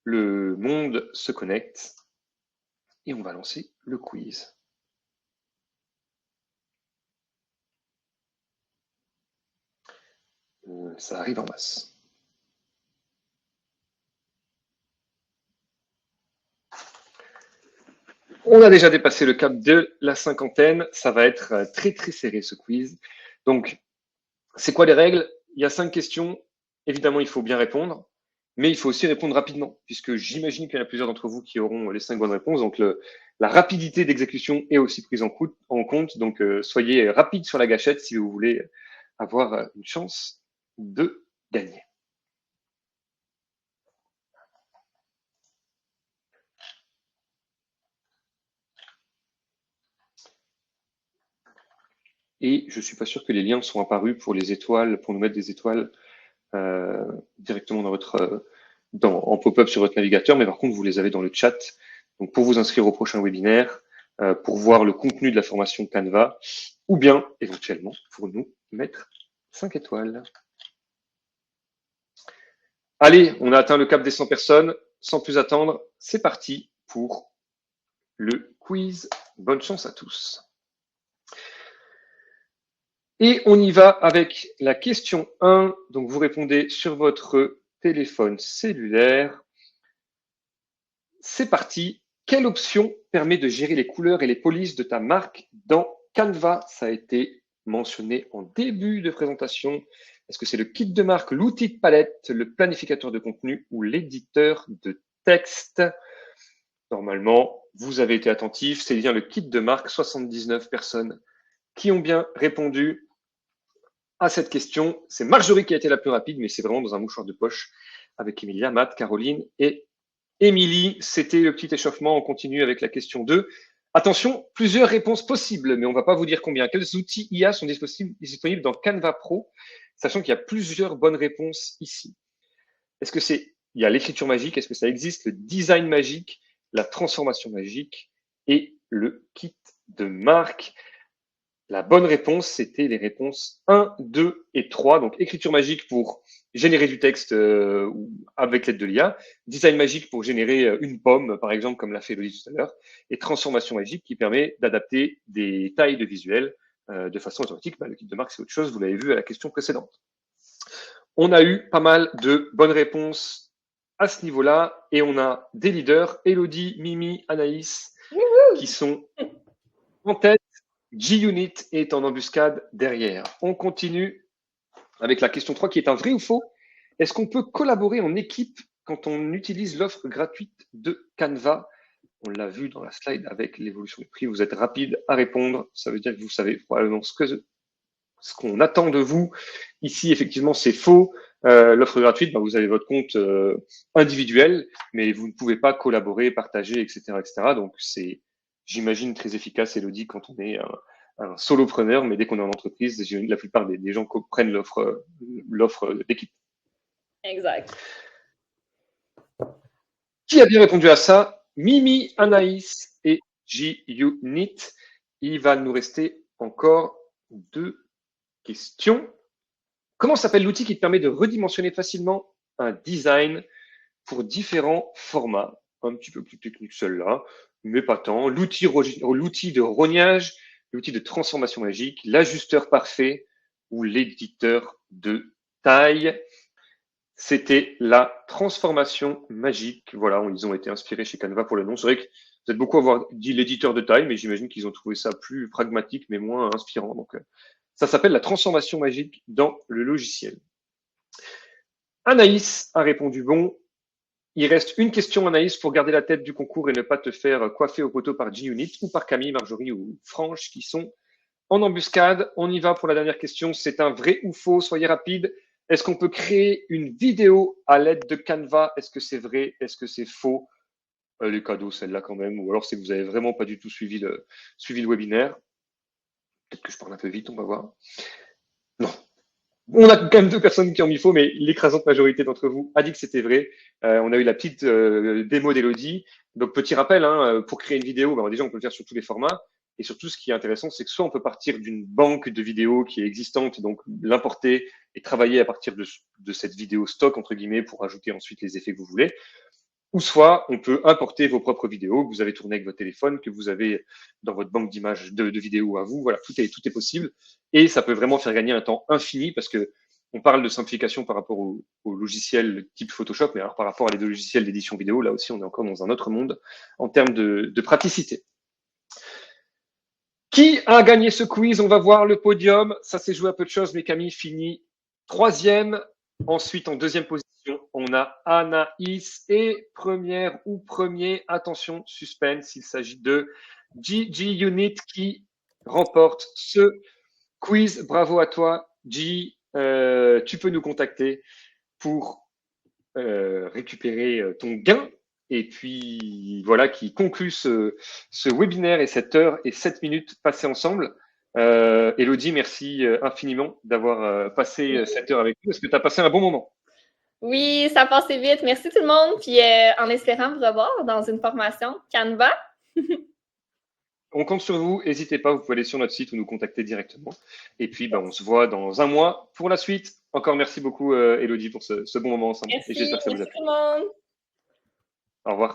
le monde se connecte et on va lancer le quiz. Ça arrive en masse. On a déjà dépassé le cap de la cinquantaine. Ça va être très, très serré ce quiz. Donc, c'est quoi les règles? Il y a 5 questions. Évidemment, il faut bien répondre, mais il faut aussi répondre rapidement, puisque j'imagine qu'il y en a plusieurs d'entre vous qui auront les 5 bonnes réponses. Donc, la rapidité d'exécution est aussi prise en compte. Donc, soyez rapide sur la gâchette si vous voulez avoir une chance de gagner. Et je suis pas sûr que les liens sont apparus pour les étoiles, pour nous mettre des étoiles directement en pop-up sur votre navigateur, mais par contre, vous les avez dans le chat. Donc, pour vous inscrire au prochain webinaire, pour voir le contenu de la formation Canva, ou bien, éventuellement, pour nous mettre 5 étoiles. Allez, on a atteint le cap des 100 personnes. Sans plus attendre, c'est parti pour le quiz. Bonne chance à tous. Et on y va avec la question 1. Donc, vous répondez sur votre téléphone cellulaire. C'est parti. Quelle option permet de gérer les couleurs et les polices de ta marque dans Canva? Ça a été mentionné en début de présentation. Est-ce que c'est le kit de marque, l'outil de palette, le planificateur de contenu ou l'éditeur de texte? Normalement, vous avez été attentif. C'est bien le kit de marque. 79 personnes qui ont bien répondu à cette question. C'est Marjorie qui a été la plus rapide, mais c'est vraiment dans un mouchoir de poche avec Emilia, Matt, Caroline et Émilie. C'était le petit échauffement. On continue avec la question 2. Attention, plusieurs réponses possibles, mais on ne va pas vous dire combien. Quels outils IA sont disponibles dans Canva Pro, sachant qu'il y a plusieurs bonnes réponses ici. Est-ce que il y a l'écriture magique, est-ce que ça existe, le design magique, la transformation magique et le kit de marque? La bonne réponse, c'était les réponses 1, 2 et 3. Donc, écriture magique pour générer du texte avec l'aide de l'IA. Design magique pour générer une pomme, par exemple, comme l'a fait Elodie tout à l'heure. Et transformation magique qui permet d'adapter des tailles de visuels de façon automatique. Le kit de marque, c'est autre chose. Vous l'avez vu à la question précédente. On a eu pas mal de bonnes réponses à ce niveau-là. Et on a des leaders, Elodie, Mimi, Anaïs, qui sont en tête. G-Unit est en embuscade derrière. On continue avec la question 3 qui est un vrai ou faux. Est-ce qu'on peut collaborer en équipe quand on utilise l'offre gratuite de Canva? On l'a vu dans la slide avec l'évolution des prix. Vous êtes rapide à répondre. Ça veut dire que vous savez probablement ce qu'on attend de vous. Ici, effectivement, c'est faux. L'offre gratuite, vous avez votre compte individuel, mais vous ne pouvez pas collaborer, partager, etc., etc. Donc, c'est, j'imagine, très efficace, Elodie, quand on est un solopreneur, mais dès qu'on est en entreprise, la plupart des gens prennent l'offre d'équipe. Exact. Qui a bien répondu à ça? Mimi, Anaïs et G-Unit. Il va nous rester encore 2 questions. Comment s'appelle l'outil qui te permet de redimensionner facilement un design pour différents formats? Un petit peu plus technique celui-là, mais pas tant. L'outil de rognage, l'outil de transformation magique, l'ajusteur parfait ou l'éditeur de taille. C'était la transformation magique. Voilà, ils ont été inspirés chez Canva pour le nom. C'est vrai que vous êtes beaucoup à avoir dit l'éditeur de taille, mais j'imagine qu'ils ont trouvé ça plus pragmatique, mais moins inspirant. Donc, ça s'appelle la transformation magique dans le logiciel. Anaïs a répondu bon. Il reste une question, Anaïs, pour garder la tête du concours et ne pas te faire coiffer au poteau par G-Unit ou par Camille, Marjorie ou Franche qui sont en embuscade. On y va pour la dernière question. C'est un vrai ou faux? Soyez rapide. Est-ce qu'on peut créer une vidéo à l'aide de Canva? Est-ce que c'est vrai? Est-ce que c'est faux? Les cadeaux, celle-là quand même. Ou alors c'est que vous n'avez vraiment pas du tout suivi le webinaire. Peut-être que je parle un peu vite, on va voir. Non. On a quand même 2 personnes qui ont mis faux, mais l'écrasante majorité d'entre vous a dit que c'était vrai. On a eu la petite démo d'Elodie. Donc, petit rappel, pour créer une vidéo, déjà, on peut le faire sur tous les formats. Et surtout, ce qui est intéressant, c'est que soit on peut partir d'une banque de vidéos qui est existante, donc l'importer et travailler à partir de cette vidéo stock, entre guillemets, pour ajouter ensuite les effets que vous voulez. Ou soit on peut importer vos propres vidéos que vous avez tournées avec votre téléphone, que vous avez dans votre banque d'images de vidéos à vous. Voilà, tout est possible. Et ça peut vraiment faire gagner un temps infini parce que on parle de simplification par rapport au logiciel type Photoshop, mais alors par rapport à les logiciels d'édition vidéo, là aussi, on est encore dans un autre monde en termes de praticité. Qui a gagné ce quiz? On va voir le podium. Ça s'est joué à peu de choses, mais Camille finit 3e. Ensuite, en 2e position, on a Anaïs. Et première ou premier, attention, suspense, il s'agit de G-Unit qui remporte ce quiz. Bravo à toi, G. Tu peux nous contacter pour récupérer ton gain. Et puis, voilà, qui conclut ce webinaire et cette heure et 7 minutes passées ensemble. Elodie, merci infiniment d'avoir passé cette heure avec nous. Est-ce que tu as passé un bon moment? Oui, ça passait vite. Merci tout le monde. Puis en espérant vous revoir dans une formation Canva. On compte sur vous. N'hésitez pas, vous pouvez aller sur notre site ou nous contacter directement. Et puis, on se voit dans un mois pour la suite. Encore merci beaucoup, Elodie, pour ce bon moment ensemble. Merci, et j'espère que ça vous a merci plu. tout le monde. Au revoir.